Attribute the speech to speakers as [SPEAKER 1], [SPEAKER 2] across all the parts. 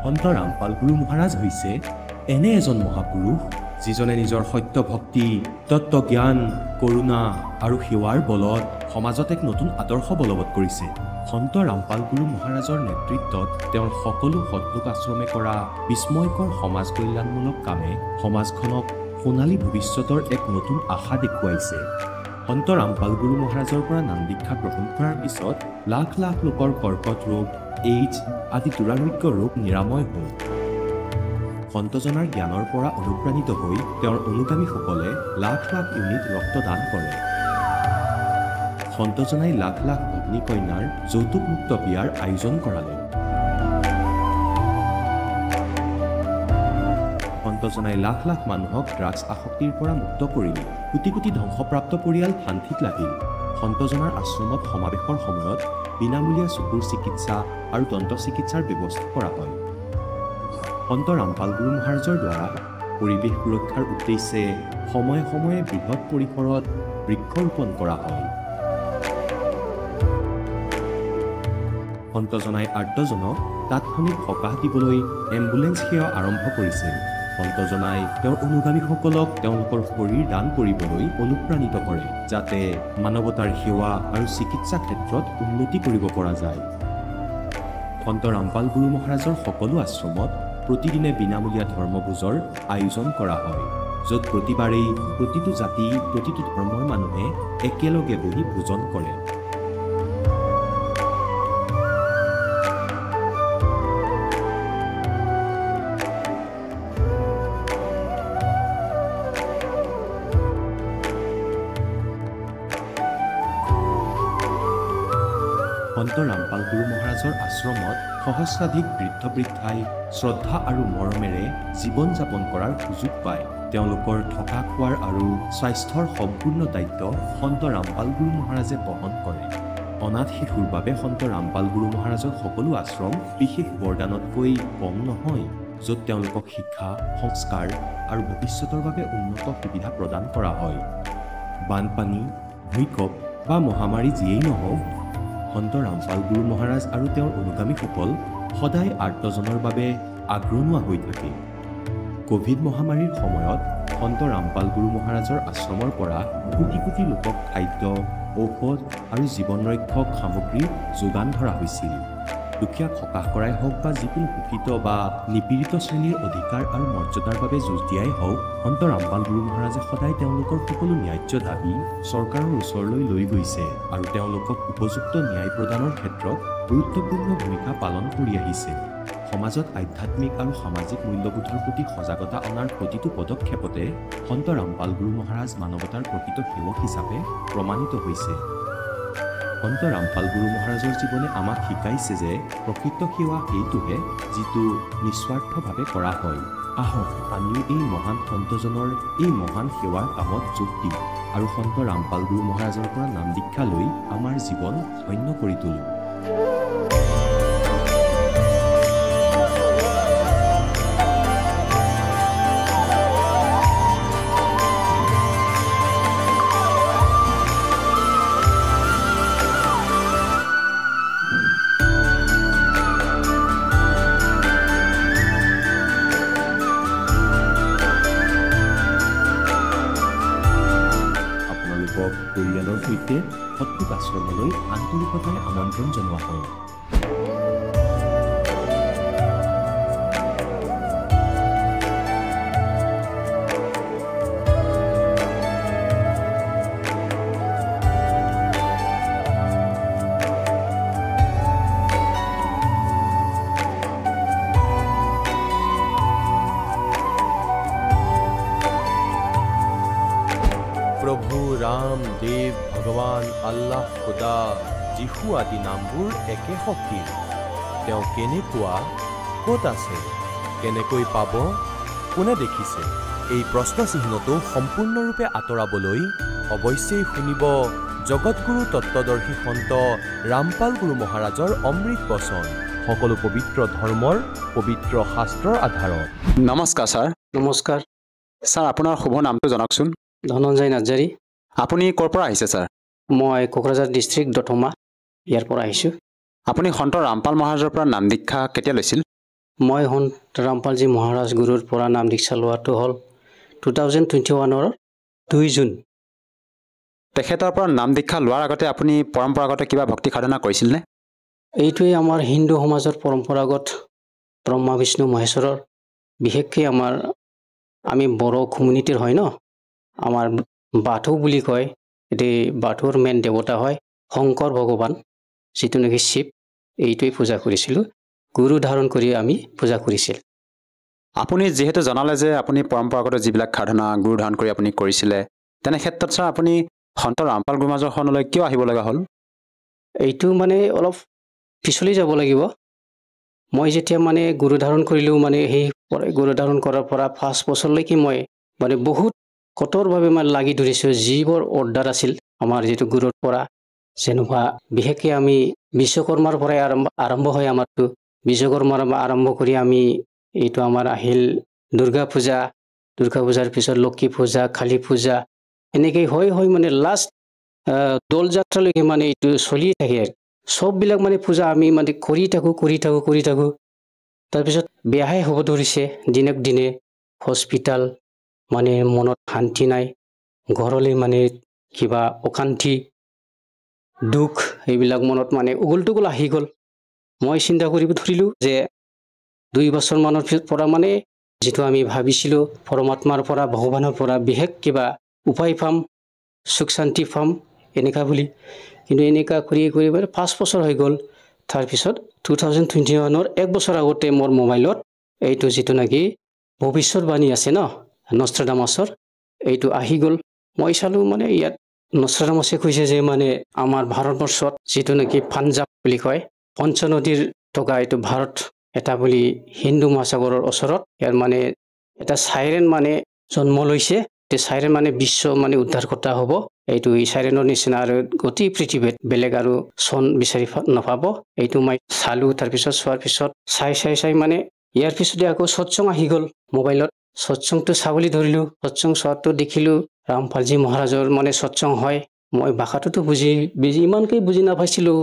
[SPEAKER 1] সন্ত ৰামপাল গুৰু মহাৰাজ হৈছে এনে এজন মহাপুৰুষ যিজনে নিজৰ সত্য ভক্তি, তত্ত্বজ্ঞান, কৰোণা আৰু সেৱাৰ বলত সমাজত এক নতুন আদৰ্শ বলবৎ কৰিছে। সন্ত ৰামপাল গুৰু মহাৰাজৰ নেতৃত্বত তেওঁৰ সকলো সৎলোক আশ্ৰমে কৰা বিস্ময়কৰ সমাজ কল্যাণমূলক কামে সমাজখনক সোণালী ভৱিষ্যতৰ এক নতুন আশা দেখুৱাইছে। সন্ত ৰামপাল গুৰু মহাৰাজৰ পৰা নাম দীক্ষা গ্ৰহণ কৰাৰ পিছত লাখ লাখ লোকৰ কৰ্কট ৰোগ, এইডছ আদি দুৰাৰোগ্য ৰোগ নিৰাময় হ'ল। সন্তজনাৰ জ্ঞানৰ পৰা অনুপ্ৰাণিত হৈ তেওঁৰ অনুগামীসকলে লাখ লাখ ইউনিট ৰক্তদান কৰে। সন্তজনাই লাখ লাখ ভগ্নী কন্যাৰ যৌতুকমুক্ত বিয়াৰ আয়োজন কৰালে। সন্তজনাই লাখ লাখ মানুহক ড্ৰাগছ আসক্তিৰ পৰা মুক্ত কৰিলে। কোটি কোটি ধ্বংসপ্ৰাপ্ত পৰিয়াল শান্তিত লাগিল। সন্তজনাৰ আশ্ৰমত সমাৱেশৰ সময়ত বিনামূলীয়া চকুৰ চিকিৎসা আৰু দন্ত চিকিৎসাৰ ব্যৱস্থা কৰা হয়। সন্ত ৰামপাল গুৰু মহাৰাজৰ দ্বাৰা পৰিৱেশ সুৰক্ষাৰ উদ্দেশ্যে সময়ে সময়ে বৃহৎ পৰিসৰত বৃক্ষৰোপণ কৰা হয়। সন্তজনাই আৰ্তজনক তাৎক্ষণিক সকাহ দিবলৈ এম্বুলেন্স সেৱা আৰম্ভ কৰিছিল। সন্তজনাই তেওঁৰ অনুগামীসকলক তেওঁলোকৰ শৰীৰ দান কৰিবলৈ অনুপ্ৰাণিত কৰে, যাতে মানৱতাৰ সেৱা আৰু চিকিৎসা ক্ষেত্ৰত উন্নতি কৰিব পৰা যায়। সন্ত ৰামপাল গুৰু মহাৰাজৰ সকলো আশ্ৰমত প্ৰতিদিনে বিনামূলীয়া ধৰ্মভোজৰ আয়োজন কৰা হয়, য'ত প্ৰতিবাৰেই প্ৰতিটো জাতি, প্ৰতিটো ধৰ্মৰ মানুহে একেলগে বহি ভোজন কৰে। সন্ত ৰামপাল গুৰু মহাৰাজৰ আশ্ৰমত সহস্ৰাধিক বৃদ্ধ বৃদ্ধাই শ্ৰদ্ধা আৰু মৰমেৰে জীৱন যাপন কৰাৰ সুযোগ পায়। তেওঁলোকৰ থকা খোৱাৰ আৰু স্বাস্থ্যৰ সম্পূৰ্ণ দায়িত্ব সন্ত ৰামপাল গুৰু মহাৰাজে বহন কৰে। অনাথ শিশুৰ বাবে সন্ত ৰামপাল গুৰু মহাৰাজৰ সকলো আশ্ৰম বিশেষ বৰদানতকৈ কম নহয়, য'ত তেওঁলোকক শিক্ষা, সংস্কাৰ আৰু ভৱিষ্যতৰ বাবে উন্নত সুবিধা প্ৰদান কৰা হয়। বানপানী, ভূঁইকঁপ বা মহামাৰী যিয়েই নহওক, সন্ত ৰামপাল গুৰু মহাৰাজ আৰু তেওঁৰ অনুগামীসকল সদায় আৰ্তজনৰ বাবে আগ্ৰহী হৈ থাকে। কোভিড মহামাৰীৰ সময়ত সন্ত ৰামপাল গুৰু মহাৰাজৰ আশ্ৰমৰ পৰা কোটি কোটি লোকক খাদ্য, ঔষধ আৰু জীৱন ৰক্ষক সামগ্ৰী যোগান ধৰা হৈছিল। দুখীয়াক সকাহ কৰাই হওক বা যিকোনো শোষিত বা নিপীড়িত শ্ৰেণীৰ অধিকাৰ আৰু মৰ্যাদাৰ বাবে যুঁজ দিয়াই হওক, সন্ত ৰামপাল গুৰু মহাৰাজে সদায় তেওঁলোকৰ সকলো ন্যায্য দাবী চৰকাৰৰ ওচৰলৈ লৈ গৈছে আৰু তেওঁলোকক উপযুক্ত ন্যায় প্ৰদানৰ ক্ষেত্ৰত গুৰুত্বপূৰ্ণ ভূমিকা পালন কৰি আহিছে। সমাজত আধ্যাত্মিক আৰু সামাজিক মূল্যবোধৰ প্ৰতি সজাগতা অনাৰ প্ৰতিটো পদক্ষেপতে সন্ত ৰামপাল গুৰু মহাৰাজ মানৱতাৰ প্ৰকৃত সেৱক হিচাপে প্ৰমাণিত হৈছে। সন্ত ৰামপাল গুৰু মহাৰাজৰ জীৱনে আমাক শিকাইছে যে প্ৰকৃত সেৱা সেইটোহে যিটো নিস্বাৰ্থভাৱে কৰা হয়। আহক আমিও এই মহান সন্তজনৰ এই মহান সেৱাৰ কামত যোগ দিওঁ আৰু সন্ত ৰামপাল গুৰু মহাৰাজৰ পৰা নাম দীক্ষা লৈ আমাৰ জীৱন ধন্য কৰি তোলোঁ। পৰিয়ালৰ সৈতে সৎলোক আশ্ৰমলৈ আন্তৰিকতাৰে আমন্ত্ৰণ জনোৱা হয়। প্ৰভু ৰাম, দেৱ, ভগৱান, আল্লাহ, খুদা, যীশু আদি নামবোৰ একে শক্তিৰ। তেওঁ কেনেকুৱা, ক'ত আছে, কেনেকৈ পাব, কোনে দেখিছে, এই প্ৰশ্নচিহ্নটো সম্পূৰ্ণৰূপে আঁতৰাবলৈ অৱশ্যেই শুনিব জগতগুৰু তত্ত্বদৰ্শী সন্ত ৰামপাল গুৰু মহাৰাজৰ অমৃত বচন, সকলো পবিত্ৰ ধৰ্মৰ পবিত্ৰ শাস্ত্ৰৰ আধাৰত।
[SPEAKER 2] নমস্কাৰ ছাৰ।
[SPEAKER 3] নমস্কাৰ
[SPEAKER 2] ছাৰ, আপোনাৰ শুভ নামটো জনাওকচোন।
[SPEAKER 3] ধনঞ্জয় নাৰ্জাৰী।
[SPEAKER 2] আপুনি ক'ৰ পৰা আহিছে ছাৰ?
[SPEAKER 3] মই কোকৰাঝাৰ ডিষ্ট্ৰিক্ট দথমা ইয়াৰ পৰা আহিছোঁ।
[SPEAKER 2] আপুনি সন্ত ৰামপাল মহাৰাজৰ পৰা নাম দীক্ষা কেতিয়া লৈছিল?
[SPEAKER 3] মই সন্ত ৰামপালজী মহাৰাজ গুৰুৰ পৰা নাম দীক্ষা লোৱাটো হ'ল 2021 2 জুন।
[SPEAKER 2] তেখেতৰ পৰা নাম দীক্ষা লোৱাৰ আগতে আপুনি পৰম্পৰাগত কিবা ভক্তি সাধনা কৰিছিলনে?
[SPEAKER 3] এইটোৱে আমাৰ হিন্দু সমাজৰ পৰম্পৰাগত ব্ৰহ্মা বিষ্ণু মহেশ্বৰৰ, বিশেষকৈ আমি বড়ো কমিউনিটিৰ হয় ন, আমাৰ বাথৌ বুলি কয়। এটি বাথৌৰ মেইন দেৱতা হয় শংকৰ ভগৱান, যিটো নেকি শিৱ। এইটোৱে পূজা কৰিছিলোঁ, গুৰু ধাৰণ কৰি আমি পূজা কৰিছিল।
[SPEAKER 2] আপুনি যিহেতু জনালে যে আপুনি পৰম্পৰাগত যিবিলাক সাধনা গুৰু ধাৰণ কৰি আপুনি কৰিছিলে, তেনে ক্ষেত্ৰত ছাৰ আপুনি সন্ত ৰামপাল গুৰুমাজৰ শৰণলৈ কিয় আহিব লগা হ'ল?
[SPEAKER 3] এইটো মানে অলপ পিছলি যাব লাগিব। মই যেতিয়া মানে গুৰু ধাৰণ কৰিলোঁ, মানে সেই গুৰু ধাৰণ কৰাৰ পৰা 5 বছৰলৈকে মই মানে বহুত কঠোৰভাৱে মানে লাগি ধৰিছোঁ। যিবোৰ অৰ্ডাৰ আছিল আমাৰ যিটো গুৰুৰ পৰা, যেনেকুৱা বিশেষকৈ আমি বিশ্বকৰ্মাৰ পৰাই আৰম্ভ হয় আমাৰটো। বিশ্বকৰ্মাৰ আৰম্ভ কৰি আমি এইটো আমাৰ আহিল দুৰ্গা পূজাৰ পিছত লক্ষী পূজা, কালী পূজা, এনেকৈ হয় মানে লাষ্ট দৌল যাত্ৰালৈকে মানে এইটো চলিয়ে থাকে। আৰু চববিলাক মানে পূজা আমি মানে কৰি থাকোঁ। তাৰপিছত বেয়াহে হ'ব ধৰিছে দিনক দিনে। হস্পিটাল, মানে মনত শান্তি নাই, ঘৰলৈ মানে কিবা অশান্তি দুখ এইবিলাক মনত মানে উগুল-টুগুল আহি গ'ল। মই চিন্তা কৰিব ধৰিলোঁ যে 2 বছৰমানৰ পৰা মানে যিটো আমি ভাবিছিলোঁ পৰমাত্মাৰ পৰা, ভগৱানৰ পৰা বিশেষ কিবা উপায় পাম, সুখ শান্তি পাম এনেকা বুলি, কিন্তু এনেকা কৰি মানে 5 বছৰ হৈ গ'ল। তাৰপিছত 2021 1 বছৰ আগতে মোৰ মোবাইলত এইটো যিটো নেকি ভৱিষ্যতবাণী আছে ন, নষ্ট্ৰাডামাছৰ, এইটো আহি গ'ল। মই চালোঁ মানে ইয়াত নষ্ট্ৰাডামাছে কৈছে যে মানে আমাৰ ভাৰতবৰ্ষত যিটো নেকি পাঞ্জাৱ বুলি কয়, পঞ্চনদীৰ থকা এইটো ভাৰত এটা বুলি হিন্দু মহাসাগৰৰ ওচৰত ইয়াৰ মানে এটা চাইৰেন মানে জন্ম লৈছে। চাইৰেন মানে বিশ্ব মানে উদ্ধাৰ কৰা হ'ব। এইটো এই চাইৰেনৰ নিচিনা আৰু গোটেই পৃথিৱীত বেলেগ আৰু চন বিচাৰি নাপাব। এইটো মই চালোঁ। তাৰপিছত চোৱাৰ পিছত চাই মানে ইয়াৰ পিছতে আকৌ সৎসং আহি গ'ল মোবাইলত। সৎসংটো চাবলৈ ধৰিলোঁ। সৎসং চোৱাটো দেখিলোঁ ৰামপালজী মহাৰাজৰ মানে সৎসং হয়। মই ভাষাটোতো ইমানকৈ বুজি নাপাইছিলোঁ,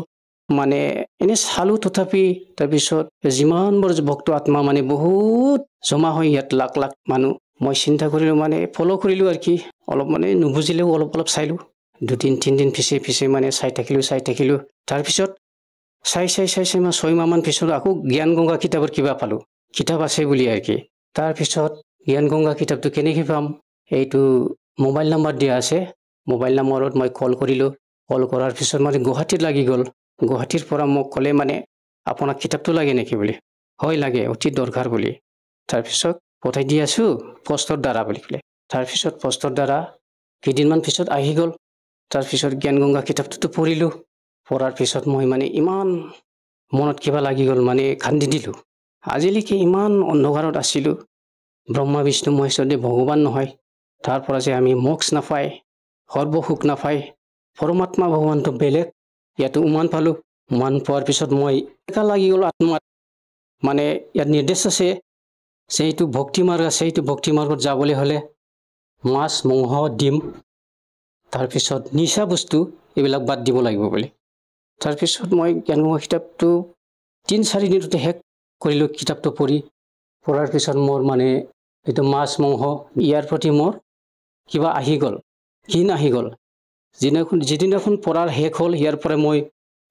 [SPEAKER 3] মানে এনে চালোঁ তথাপি। তাৰপিছত যিমানবোৰ ভক্ত আত্মা মানে বহুত জমা হয় ইয়াত, লাখ লাখ মানুহ। মই চিন্তা কৰিলোঁ, মানে ফ'ল' কৰিলোঁ আৰু কি, অলপ মানে নুবুজিলেও অলপ চাইলোঁ। 2-3 দিন পিছে মানে চাই থাকিলোঁ। তাৰপিছত চাই মই 6 মাহমান পিছত আকৌ জ্ঞান গংগা কিতাপৰ কিবা পালোঁ, কিতাপ আছে বুলি আৰু কি। তাৰপিছত জ্ঞান গংগা কিতাপটো কেনেকৈ পাম, এইটো মোবাইল নাম্বাৰ দিয়া আছে। মোবাইল নম্বৰত মই কল কৰিলোঁ। কল কৰাৰ পিছত মানে গুৱাহাটীত লাগি গ'ল। গুৱাহাটীৰ পৰা মোক ক'লে মানে আপোনাক কিতাপটো লাগে নেকি বুলি। হয় লাগে, অতি দৰকাৰ বুলি। তাৰপিছত পঠাই দি আছোঁ পষ্টৰ দ্বাৰা বুলি ক'লে। তাৰপিছত পষ্টৰ দ্বাৰা কেইদিনমান পিছত আহি গ'ল। তাৰপিছত জ্ঞান গংগা কিতাপটোতো পঢ়িলোঁ। পঢ়াৰ পিছত মই মানে ইমান মনত কিবা লাগি গ'ল, মানে কান্দি দিলোঁ। আজিলৈকে ইমান অন্ধকাৰত আছিলোঁ, ব্ৰহ্মা বিষ্ণু মহেশ্বৰদেৱ ভগৱান নহয়, তাৰ পৰা যে আমি মোক্ষ নাপায়, সৰ্বসুখ নাপায়, পৰমাত্মা ভগৱানটো বেলেগ। ইয়াতো উমান পালোঁ। উমান পোৱাৰ পিছত মই এনেকা লাগি গ'ল আত্মাত, মানে ইয়াত নিৰ্দেশ আছে যে এইটো ভক্তি মাৰ্গ আছে, এইটো ভক্তি মাৰ্গত যাবলৈ হ'লে মাছ, মঙহ, ডিম, তাৰপিছত নিচা বস্তু এইবিলাক বাদ দিব লাগিব বুলি। তাৰপিছত মই জ্ঞান গংগা কিতাপটো 3-4 দিনতে শেষ কৰিলোঁ। কিতাপটো পঢ়াৰ পিছত মোৰ মানে এইটো মাছ, মঙহ ইয়াৰ প্ৰতি মোৰ কিবা আহি গ'ল, ঘিণ আহি গ'ল। যিদিনাখন পঢ়াৰ শেষ হ'ল, ইয়াৰ পৰা মই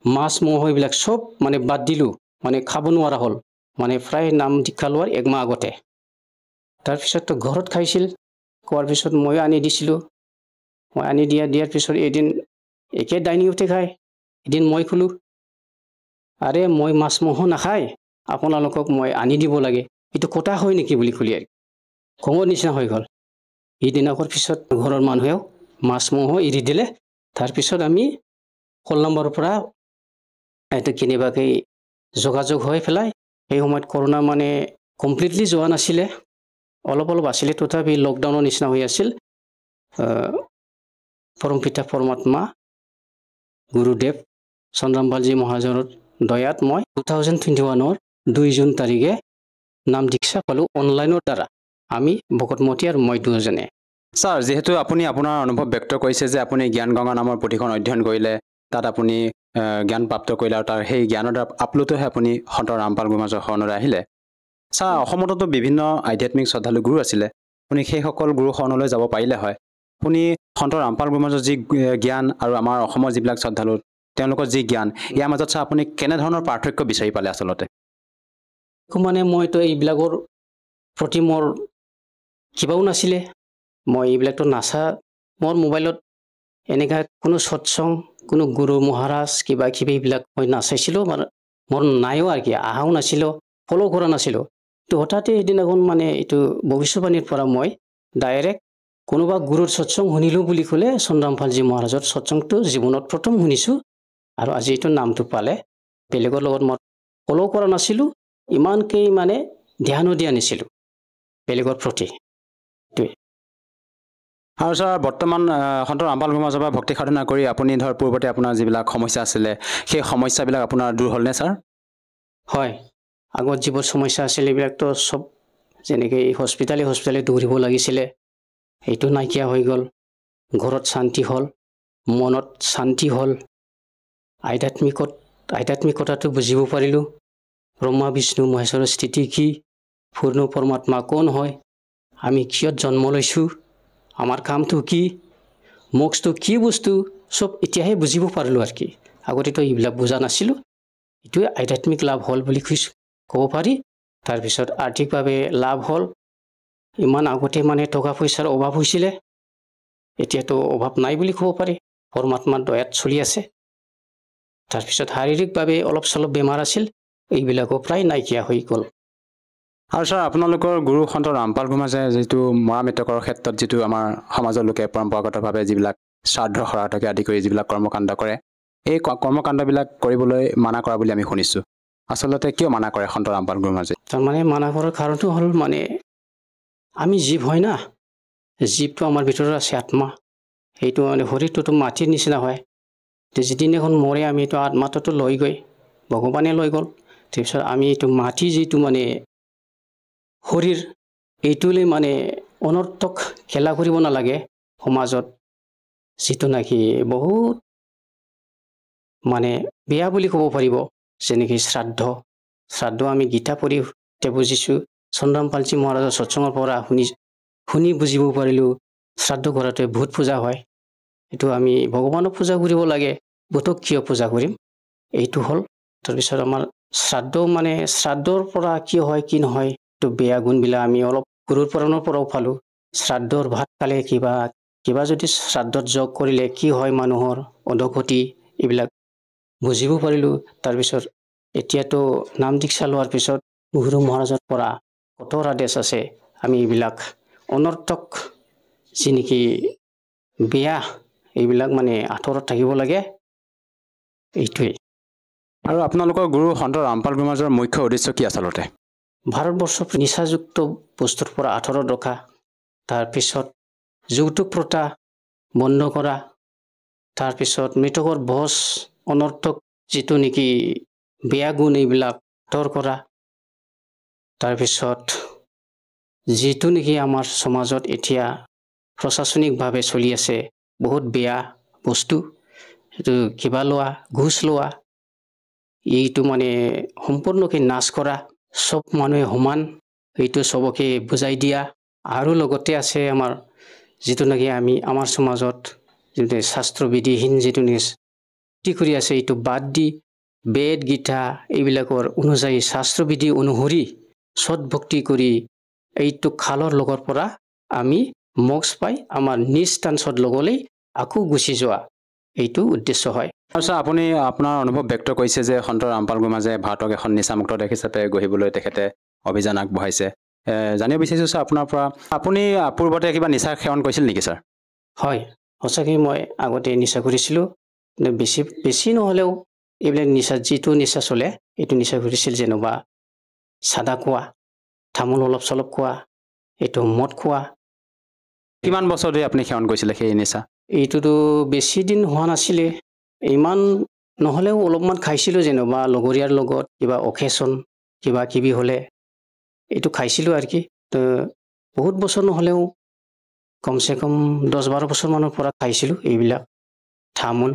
[SPEAKER 3] মাছ, মঙহ এইবিলাক চব মানে বাদ দিলোঁ, মানে খাব নোৱাৰা হ'ল। মানে প্ৰায় নাম দীক্ষা লোৱাৰ 1 মাহ আগতে। তাৰপিছততো ঘৰত খাইছিল, খোৱাৰ পিছত মই আনি দিছিলোঁ। মই আনি দিয়াৰ পিছত এদিন একে ডাইনিঙতে খায়। এদিন মই ক'লোঁ, আৰে মই মাছ মঙহ নাখায়, আপোনালোকক মই আনি দিব লাগে, এইটো কথা হয় নেকি বুলি ক'লি আৰু খঙৰ নিচিনা হৈ গ'ল। সেইদিনাৰ পিছত ঘৰৰ মানুহেও মাছ মঙহ এৰি দিলে। তাৰপিছত আমি কল নম্বৰৰ পৰা এইটো কেনেবাকৈ যোগাযোগ হৈ পেলাই, সেই সময়ত কৰোণা মানে কমপ্লিটলি যোৱা নাছিলে, অলপ আছিলে, তথাপি লকডাউনৰ নিচিনা হৈ আছিল। পৰমপিতা পৰমাত্মা গুৰুদেৱ চন্দ্ৰামপালজী মহাৰাজৰ দয়াত মই 2021 2 জুন তাৰিখে নাম দীক্ষা পালোঁ অনলাইনৰ দ্বাৰা, আমি ভকতমতী আৰু মই দুজনে।
[SPEAKER 2] ছাৰ, যিহেতু আপুনি আপোনাৰ অনুভৱ ব্যক্ত কৰিছে যে আপুনি জ্ঞান গংগা নামৰ পুথিখন অধ্যয়ন কৰিলে, তাত আপুনি জ্ঞান প্ৰাপ্ত কৰিলে, আৰু তাৰ সেই জ্ঞানৰ দ্বাৰা আপ্লুত হৈ আপুনি সন্ত ৰামপাল গুৰুমাজৰ শৰণলৈ আহিলে। ছাৰ অসমতো বিভিন্ন আধ্যাত্মিক শ্ৰদ্ধালু গুৰু আছিলে আপুনি সেইসকল গুৰু শৰণলৈ যাব পাৰিলে হয় আপুনি সন্ত ৰামপাল গুৰু মাজৰ যি জ্ঞান আৰু আমাৰ অসমৰ যিবিলাক শ্ৰদ্ধালু তেওঁলোকৰ যি জ্ঞান ইয়াৰ মাজত ছাৰ আপুনি কেনেধৰণৰ পাৰ্থক্য বিচাৰি পালে আচলতে
[SPEAKER 3] মানে মইতো এইবিলাকৰ প্ৰতি মোৰ কিবাও নাছিলে মই এইবিলাকতো নাচা মোৰ মোবাইলত এনেকা কোনো সৎসং কোনো গুৰু মহাৰাজ কিবা কিবি এইবিলাক মই নাচাইছিলোঁ মানে মোৰ নাইও আৰু কি আহাও নাছিলোঁ ফ'ল' কৰা নাছিলোঁ তো হঠাতে সেইদিনাখন মানে এইটো ভৱিষ্যবাণীৰ পৰা মই ডাইৰেক্ট কোনোবা গুৰুৰ সৎসং শুনিলোঁ বুলি ক'লে চন্দ্ৰামপালজী মহাৰাজৰ সৎসংটো জীৱনত প্ৰথম শুনিছোঁ আৰু আজি এইটো নামটো পালে বেলেগৰ লগত মই ফ'ল' কৰা নাছিলোঁ ইমানকেই মানে ধ্যানো দিয়া নাছিলোঁ বেলেগৰ প্ৰতি
[SPEAKER 2] আৰু ছাৰ বৰ্তমান সন্ত ৰামপাল গুৰু মাজৰ পৰা ভক্তি সাধনা কৰি আপুনি ধৰ পূৰ্বতে আপোনাৰ যিবিলাক সমস্যা আছিলে সেই সমস্যাবিলাক আপোনাৰ দূৰ হ'লনে ছাৰ
[SPEAKER 3] হয় আগত যিবোৰ সমস্যা আছিলে এইবিলাকতো চব যেনেকৈ হস্পিটালে দৌৰিব লাগিছিলে সেইটো নাইকিয়া হৈ গ'ল ঘৰত শান্তি হ'ল মনত শান্তি হ'ল আধ্যাত্মিকতাটো বুজিব পাৰিলোঁ ব্ৰহ্মা বিষ্ণু মহেশ্বৰৰ স্থিতি কি পূৰ্ণ পৰমাত্মা কোন হয় আমি কিয় জন্ম লৈছোঁ আমাৰ কামটো কি মোক্ষটো কি বস্তু চব এতিয়াহে বুজিব পাৰিলোঁ আৰু কি আগতেতো এইবিলাক বুজা নাছিলোঁ এইটোৱে আধ্যাত্মিক লাভ হ'ল বুলি ক'ব পাৰি তাৰপিছত আৰ্থিকভাৱে লাভ হ'ল ইমান আগতে মানে টকা পইচাৰ অভাৱ হৈছিলে এতিয়াতো অভাৱ নাই বুলি ক'ব পাৰি পৰমাত্মাৰ দয়াত চলি আছে তাৰপিছত শাৰীৰিকভাৱে অলপ চলপ বেমাৰ আছিল এইবিলাকো প্ৰায় নাইকিয়া হৈ গ'ল
[SPEAKER 2] আৰু ছাৰ আপোনালোকৰ গুৰু সন্ত ৰামপাল গুৰু মাজে যিটো মৰা মৃতকৰ ক্ষেত্ৰত যিটো আমাৰ সমাজৰ লোকে পৰম্পৰাগতভাৱে যিবিলাক শ্ৰাদ্ধ শৰাধকে আদি কৰি যিবিলাক কৰ্মকাণ্ড কৰে এই কৰ্মকাণ্ডবিলাক কৰিবলৈ মানা কৰা বুলি আমি শুনিছোঁ আচলতে কিয় মানা কৰে সন্ত ৰামপাল গুৰু মাজে
[SPEAKER 3] তাৰমানে মানা কৰাৰ কাৰণটো হ'ল মানে আমি জীৱ হয় না জীৱটো আমাৰ ভিতৰত আছে আত্মা সেইটো মানে শৰীৰটোতো মাটিৰ নিচিনা হয় যিদিনাখন মৰে আমি এইটো আত্মাটোতো লৈ গৈ ভগৱানে লৈ গ'ল তাৰপিছত আমি এইটো মাটি যিটো মানে শৰীৰ এইটোলৈ মানে অনৰ্থক খেলা কৰিব নালাগে সমাজত যিটো নেকি বহুত মানে বেয়া বুলি ক'ব পাৰিব যেনেকৈ শ্ৰাদ্ধ আমি গীতা পঢ়ি বুজিছোঁ চন্দ্ৰামপালজী মহাৰাজৰ সৎসঙৰ পৰা শুনি বুজিব পাৰিলোঁ শ্ৰাদ্ধ কৰাটোৱে ভূত পূজা হয় এইটো আমি ভগৱানক পূজা কৰিব লাগে ভূতক কিয় পূজা কৰিম এইটো হ'ল তাৰপিছত আমাৰ শ্ৰাদ্ধৰ পৰা কি হয় কি নহয় এইটো বেয়া গুণবিলাক আমি অলপ গুৰুৰ পুৰাণৰ পৰাও পালোঁ শ্ৰাদ্ধৰ ভাত খালে কিবা যদি শ্ৰাদ্ধত যোগ কৰিলে কি হয় মানুহৰ অধোগতি এইবিলাক বুজিব পাৰিলোঁ তাৰপিছত এতিয়াতো নাম দীক্ষা লোৱাৰ পিছত গুৰু মহাৰাজৰ পৰা কঠোৰ আদেশ আছে আমি এইবিলাক অনৰ্থক যি নেকি বেয়া এইবিলাক মানে আঁতৰত থাকিব লাগে এইটোৱেই
[SPEAKER 2] আৰু আপোনালোকৰ গুৰু সন্ত ৰামপাল গুৰু মাজৰ মুখ্য উদ্দেশ্য কি আচলতে
[SPEAKER 3] ভাৰতবৰ্ষত নিচাযুক্ত বস্তুৰ পৰা আঁতৰত ৰখা তাৰপিছত যৌতুক প্ৰথা বন্ধ কৰা তাৰপিছত মৃতকৰ ভোজ অনৰ্থক যিটো নেকি বেয়া গুণ এইবিলাক আঁতৰ কৰা তাৰপিছত যিটো নেকি আমাৰ সমাজত এতিয়া প্ৰশাসনিকভাৱে চলি আছে বহুত বেয়া বস্তু এইটো কিবা লোৱা ঘুষ লোৱা এইটো মানে সম্পূৰ্ণকৈ নাশ কৰা চব মানুহে সমান এইটো চবকে বুজাই দিয়া আৰু লগতে আছে আমাৰ যিটো নেকি আমাৰ সমাজত যিটো শাস্ত্ৰবিধিহীন যিটো কি কৰি আছে এইটো বাদ দি বেদ গীতা এইবিলাকৰ অনুযায়ী শাস্ত্ৰবিধি অনুসৰি সৎভক্তি কৰি এইটো খালৰ লগৰ পৰা আমি মোক্ষ পাই আমাৰ নিজ স্থানত লগলৈ আকৌ গুচি যোৱা এইটো উদ্দেশ্য হয়
[SPEAKER 2] আচ্ছা আপুনি আপোনাৰ অনুভৱ ব্যক্ত কৰিছে যে সন্ত ৰামপাল গুৰু মাজে ভাৰতক এখন নিচামুক্ত দেশ হিচাপে গঢ়িবলৈ তেখেতে অভিযান আগবঢ়াইছে জানিব বিচাৰিছোঁ ছাৰ আপোনাৰ পৰা আপুনি পূৰ্বতে কিবা নিচা সেৱন কৰিছিল নেকি ছাৰ
[SPEAKER 3] হয় সঁচাকৈ মই আগতে নিচা কৰিছিলোঁ বেছি নহ'লেও এইবিলাক যিটো নিচা চলে এইটো নিচা কৰিছিল যেনিবা চাদা খোৱা তামোল অলপ চলপ খোৱা এইটো মদ খোৱা
[SPEAKER 2] কিমান বছৰ ধৰি আপুনি সেৱন কৰিছিলে সেই নিচা
[SPEAKER 3] এইটোতো বেছি দিন হোৱা নাছিলে ইমান নহ'লেও অলপমান খাইছিলোঁ যেনিবা লগৰীয়াৰ লগত কিবা অকেশ্যন কিবা কিবি হ'লে এইটো খাইছিলোঁ আৰু কি তো বহুত বছৰ নহ'লেও কমচে কম 10-12 বছৰমানৰ পৰা খাইছিলোঁ এইবিলাক তামোল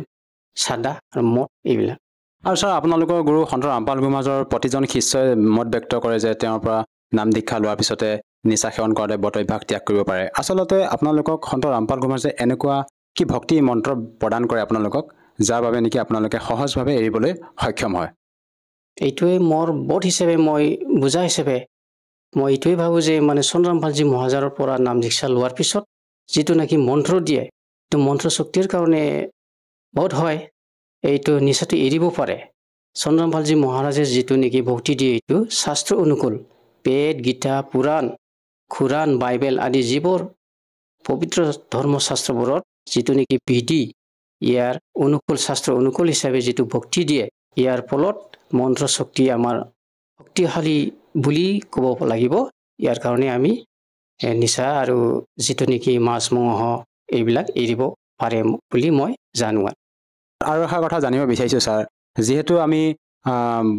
[SPEAKER 3] চাদা আৰু মদ এইবিলাক
[SPEAKER 2] আৰু ছাৰ আপোনালোকৰ গুৰু সন্ত ৰামপাল গুৰু মাজৰ প্ৰতিজন শিষ্যই মত ব্যক্ত কৰে যে তেওঁৰ পৰা নাম দীক্ষা লোৱাৰ পিছতে নিচা সেৱন কৰোঁতে বট অভ্যাস ত্যাগ কৰিব পাৰে আচলতে আপোনালোকক সন্ত ৰামপাল গোহাঁইয়ে এনেকুৱা কি ভক্তি মন্ত্ৰ প্ৰদান কৰে আপোনালোকক যাৰ বাবে নেকি আপোনালোকে সহজভাৱে এৰিবলৈ সক্ষম হয়
[SPEAKER 3] এইটোৱে মোৰ বোধ হিচাপে মই বুজা হিচাপে মই এইটোৱে ভাবোঁ যে মানে চন্দ্ৰ ৰামপালজী মহাৰাজৰ পৰা নাম দীক্ষা লোৱাৰ পিছত যিটো নেকি মন্ত্ৰ দিয়ে এইটো মন্ত্ৰ শক্তিৰ কাৰণে বোধ হয় এইটো নিচাটো এৰিব পাৰে চন্দ্ৰ ৰামপালজী মহাৰাজে যিটো নেকি ভক্তি দিয়ে এইটো শাস্ত্ৰ অনুকূল বেদ গীতা পুৰাণ খুৰাণ বাইবেল আদি যিবোৰ পবিত্ৰ ধৰ্মশাস্ত্ৰবোৰত যিটো নেকি বিধি ইয়াৰ অনুকূল শাস্ত্ৰ অনুকূল হিচাপে যিটো ভক্তি দিয়ে ইয়াৰ ফলত মন্ত্ৰ শক্তি আমাৰ শক্তিশালী বুলি ক'ব লাগিব ইয়াৰ কাৰণে আমি নিচা আৰু যিটো নেকি মাছ মঙহ এইবিলাক এৰিব পাৰে বুলি মই জানো
[SPEAKER 2] আৰু এটা কথা জানিব বিচাৰিছোঁ ছাৰ যিহেতু আমি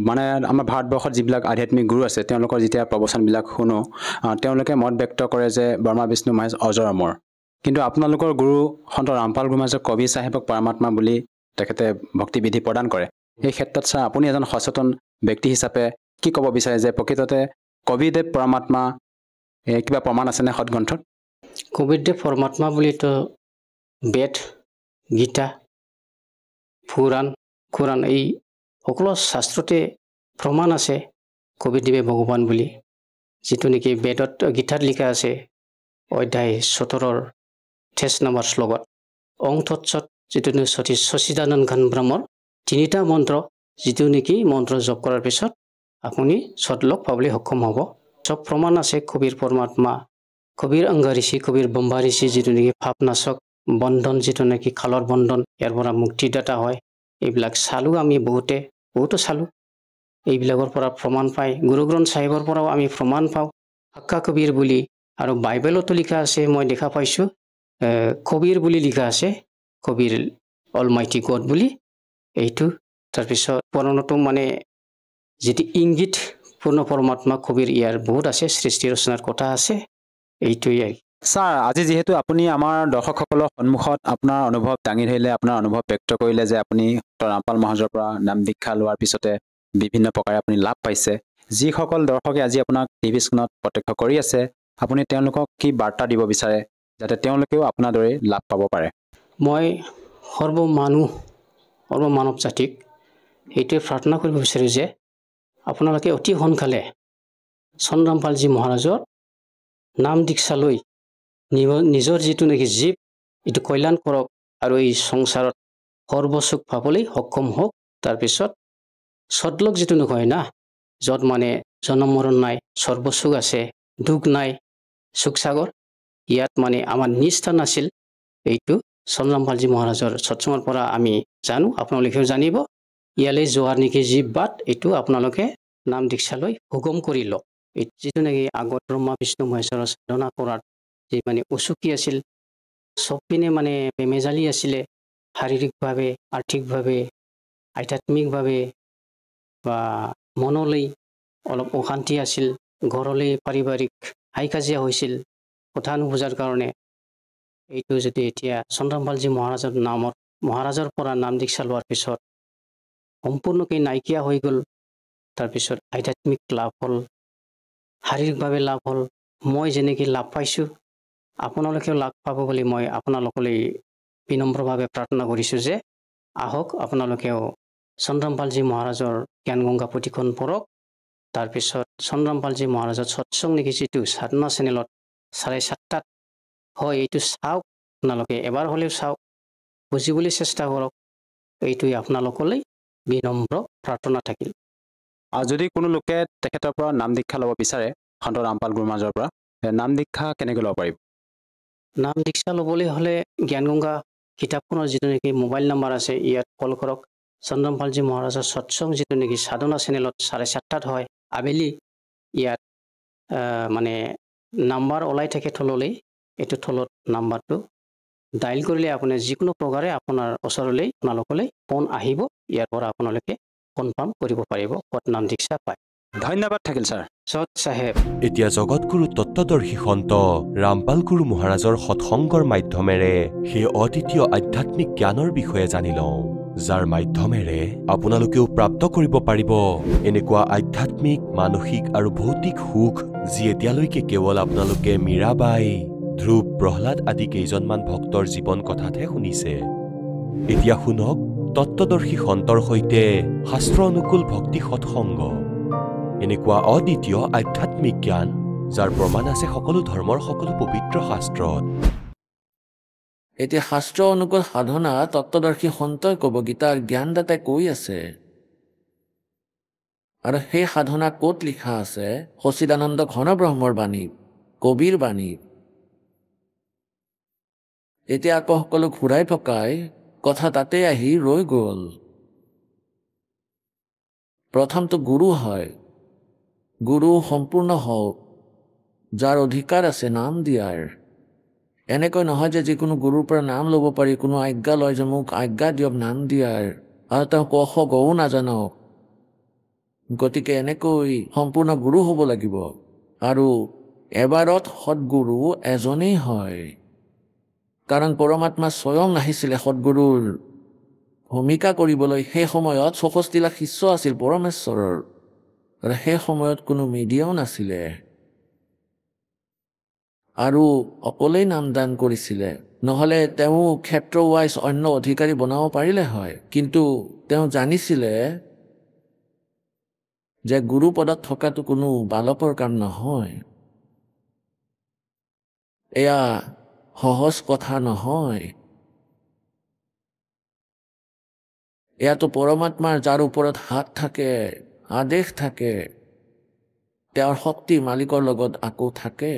[SPEAKER 2] মানে আমাৰ ভাৰতবৰ্ষত যিবিলাক আধ্যাত্মিক গুৰু আছে তেওঁলোকৰ যেতিয়া প্ৰবচনবিলাক শুনো তেওঁলোকে মত ব্যক্ত কৰে যে ব্ৰহ্মা বিষ্ণু মহেশ অজৰ অমৰ কিন্তু আপোনালোকৰ গুৰু সন্ত ৰামপাল গোহাঁইয়ে কবি চাহেবক পৰমাত্মা বুলি তেখেতে ভক্তিবিধি প্ৰদান কৰে এই ক্ষেত্ৰত ছাৰ আপুনি এজন সচেতন ব্যক্তি হিচাপে কি ক'ব বিচাৰে যে প্ৰকৃততে কবিদেৱ পৰমাত্মা কিবা প্ৰমাণ আছেনে সৎগ্ৰন্থত
[SPEAKER 3] কবিদেৱ পৰমাত্মা বুলিতো বেদ গীতা পুৰাণ খুৰাণ এই সকলো শাস্ত্ৰতে প্ৰমাণ আছে কবিদেৱে ভগৱান বুলি যিটো নেকি বেদত গীতাত লিখা আছে অধ্যায় 17 23 নম্বৰ শ্লোকত অং তৎসৎ যিটো নেকি সচিদানন্দ ঘন ব্ৰহ্মৰ তিনিটা মন্ত্ৰ যিটো নেকি মন্ত্ৰ জপ কৰাৰ পিছত আপুনি সৎলোক পাবলৈ সক্ষম হ'ব চব প্ৰমাণ আছে কবিৰ পৰমাত্মা কবিৰ অংগ ঋষি কবিৰ ব্ৰহ্মা ঋষি যিটো নেকি ভাৱনাশক বন্ধন যিটো নেকি খালৰ বন্ধন ইয়াৰ পৰা মুক্তিদাতা হয় এইবিলাক চালো আমি বহুতো চালো এইবিলাকৰ পৰা প্ৰমাণ পাই গুৰু গ্ৰন্থ চাহিবৰ পৰাও আমি প্ৰমাণ পাওঁ হাক্কা কবিৰ বুলি আৰু বাইবেলতো লিখা আছে মই দেখা পাইছোঁ কবিৰ বুলি লিখা আছে কবিৰ অলমাইটি গড বুলি এইটো তাৰপিছত পুৰাণতো মানে যিটো ইংগিত পূৰ্ণ পৰমাত্মা কবিৰ ইয়াৰ বহুত আছে সৃষ্টি ৰচনাৰ কথা আছে এইটোৱে
[SPEAKER 2] ছাৰ আজি যিহেতু আপুনি আমাৰ দৰ্শকসকলৰ সন্মুখত আপোনাৰ অনুভৱ দাঙি ধৰিলে আপোনাৰ অনুভৱ ব্যক্ত কৰিলে যে আপুনি ৰামপাল মহাৰাজৰ পৰা নাম দীক্ষা লোৱাৰ পিছতে বিভিন্ন প্ৰকাৰে আপুনি লাভ পাইছে যিসকল দৰ্শকে আজি আপোনাক টিভি স্ক্ৰীণত প্ৰত্যক্ষ কৰি আছে আপুনি তেওঁলোকক কি বাৰ্তা দিব বিচাৰে যাতে তেওঁলোকেও আপোনাৰ দৰে লাভ পাব পাৰে
[SPEAKER 3] মই সৰ্বমানৱ জাতিক এইটোৱে প্ৰাৰ্থনা কৰিব বিচাৰোঁ যে আপোনালোকে অতি সোনকালে চন্দ্ৰ ৰামপালজী মহাৰাজৰ নাম দীক্ষা লৈ নিজৰ যিটো নেকি জীৱ এইটো কল্যাণ কৰক আৰু এই সংসাৰত সৰ্বসুখ পাবলৈ সক্ষম হওক তাৰপিছত সদলোক যিটো নকয় না য'ত মানে জন্ম মৰণ নাই সৰ্বসুখ আছে দুখ নাই সুখসাগৰ ইয়াত মানে আমাৰ নিষ্ঠা নাছিল এইটো চন্দ্ৰ ৰামপালজী মহাৰাজৰ সৎসংগৰ পৰা আমি জানো আপোনালোকেও জানিব ইয়ালৈ যোৱাৰ নেকি জীৱ বাট এইটো আপোনালোকে নাম দীক্ষা লৈ হুকুম কৰি লওক যিটো নেকি আগত ব্ৰহ্মা বিষ্ণু মহেশ্বৰৰ সাধনা কৰাত যি মানে উচুকি আছিল চবপিনে মানে বেমেজালি আছিলে শাৰীৰিকভাৱে আৰ্থিকভাৱে আধ্যাত্মিকভাৱে বা মনলৈ অলপ অশান্তি আছিল ঘৰলৈ পাৰিবাৰিক হাই কাজিয়া হৈছিল কথা নুবুজাৰ কাৰণে এইটো যদি এতিয়া চন্দ্ৰ ৰামপালজী মহাৰাজৰ পৰা নাম দীক্ষা লোৱাৰ পিছত সম্পূৰ্ণকৈ নাইকিয়া হৈ গ'ল তাৰপিছত আধ্যাত্মিক লাভ হ'ল শাৰীৰিকভাৱে লাভ হ'ল মই যেনেকৈ লাভ পাইছোঁ আপোনালোকেও লাভ পাব বুলি মই আপোনালোকলৈ বিনম্ৰভাৱে প্ৰাৰ্থনা কৰিছোঁ যে আহক আপোনালোকেও চন্দ্ৰ ৰামপালজী মহাৰাজৰ জ্ঞান গংগা পুথিখন পঢ়ক তাৰপিছত চন্দ্ৰ ৰামপালজী মহাৰাজৰ সৎসং নেকি যিটো সাধনা চেনেলত 7:30 হয় এইটো চাওক আপোনালোকে এবাৰ হ'লেও চাওক বুজিবলৈ চেষ্টা কৰক এইটোৱে আপোনালোকলৈ বিনম্ৰ প্ৰাৰ্থনা থাকিল
[SPEAKER 2] আৰু যদি কোনো লোকে তেখেতৰ পৰা নাম দীক্ষা ল'ব বিচাৰে সন্ত ৰামপাল গুৰুমাজৰ পৰা নাম দীক্ষা কেনেকৈ ল'ব পাৰিব
[SPEAKER 3] নাম দীক্ষা ল'বলৈ হ'লে জ্ঞান গংগা কিতাপখনৰ যিটো নেকি মোবাইল নম্বৰ আছে ইয়াত কল কৰক চন্দ্ৰ ৰামপালজী মহাৰাজৰ সৎসং যিটো নেকি সাধনা চেনেলত 7:30 হয় আবেলি ইয়াত মানে নাম্বাৰ ওলাই থাকে থললৈ এইটো থলত নাম্বাৰটো ডাইল কৰিলে আপুনি যিকোনো প্ৰকাৰে আপোনাৰ ওচৰলৈ আপোনালোকলৈ ফোন আহিব ইয়াৰ পৰা আপোনালোকে কনফাৰ্ম কৰিব পাৰিব ক'ত নাম দীক্ষা পায়
[SPEAKER 2] ধন্যবাদ থাকিল ছাৰ
[SPEAKER 3] সৎ চাহেব
[SPEAKER 1] এতিয়া জগতগুৰু তত্ত্বদৰ্শী সন্ত ৰামপাল গুৰু মহাৰাজৰ সৎসংগৰ মাধ্যমেৰে সেই অদ্বিতীয় আধ্যাত্মিক জ্ঞানৰ বিষয়ে জানি লওঁ যাৰ মাধ্যমেৰে আপোনালোকেও প্ৰাপ্ত কৰিব পাৰিব এনেকুৱা আধ্যাত্মিক, মানসিক আৰু ভৌতিক সুখ যি এতিয়ালৈকে কেৱল আপোনালোকে মীৰাবাই, ধ্ৰুৱ, প্ৰহ্লাদ আদি কেইজনমান ভক্তৰ জীৱন কথাতহে শুনিছে। এতিয়া শুনক তত্ত্বদৰ্শী সন্তৰ সৈতে শাস্ত্ৰ অনুকূল ভক্তি সৎসংগ, এনেকুৱা অদ্বিতীয় আধ্যাত্মিক জ্ঞান যাৰ প্ৰমাণ আছে সকলো ধৰ্মৰ সকলো পবিত্ৰ শাস্ত্ৰত।
[SPEAKER 4] এতিয়া শাস্ত্ৰ অনুকূল সাধনা তত্ত্বদৰ্শী সন্তই ক'ব, গীতাৰ জ্ঞানদাতাই কৈ আছে। আৰু সেই সাধনা ক'ত লিখা আছে? সচিদানন্দ ঘন ব্ৰহ্মৰ বাণী, কবিৰ বাণী। এতিয়া আকৌ সকলো ঘূৰাই পকাই কথা তাতে আহি ৰৈ গ'ল। প্ৰথমটো গুৰু হয়, গুৰু সম্পূৰ্ণ হওক, যাৰ অধিকাৰ আছে নাম দিয়াৰ। এনেকৈ নহয় যে যিকোনো গুৰুৰ পৰা নাম ল'ব পাৰি, কোনো আজ্ঞা লয় যে মোক আজ্ঞা দিয়ক নাম দিয়াৰ, আৰু তেওঁ ক খ গও নাজানক। গতিকে এনেকৈ সম্পূৰ্ণ গুৰু হ'ব লাগিব। আৰু এবাৰত সৎগুৰু এজনেই হয়, কাৰণ পৰমাত্মা স্বয়ং আহিছিলে সৎগুৰুৰ ভূমিকা কৰিবলৈ। সেই সময়ত ৬৪ লাখ শিষ্য আছিল পৰমেশ্বৰৰ, আৰু সেই সময়ত কোনো মিডিয়াও নাছিলে, আৰু অকলেই নামদান কৰিছিলে। নহ'লে তেওঁ ক্ষেত্ৰ ৱাইজ অন্য অধিকাৰী বনাব পাৰিলে হয়, কিন্তু তেওঁ জানিছিলে যে গুৰু পদত থকাটো কোনো বালকৰ কাম নহয়, এয়া সহজ কথা নহয়। এয়াতো পৰমাত্মাৰ যাৰ ওপৰত হাত থাকে, আদেশ থাকে, তেওঁৰ শক্তি মালিকৰ লগত আকৌ থাকে।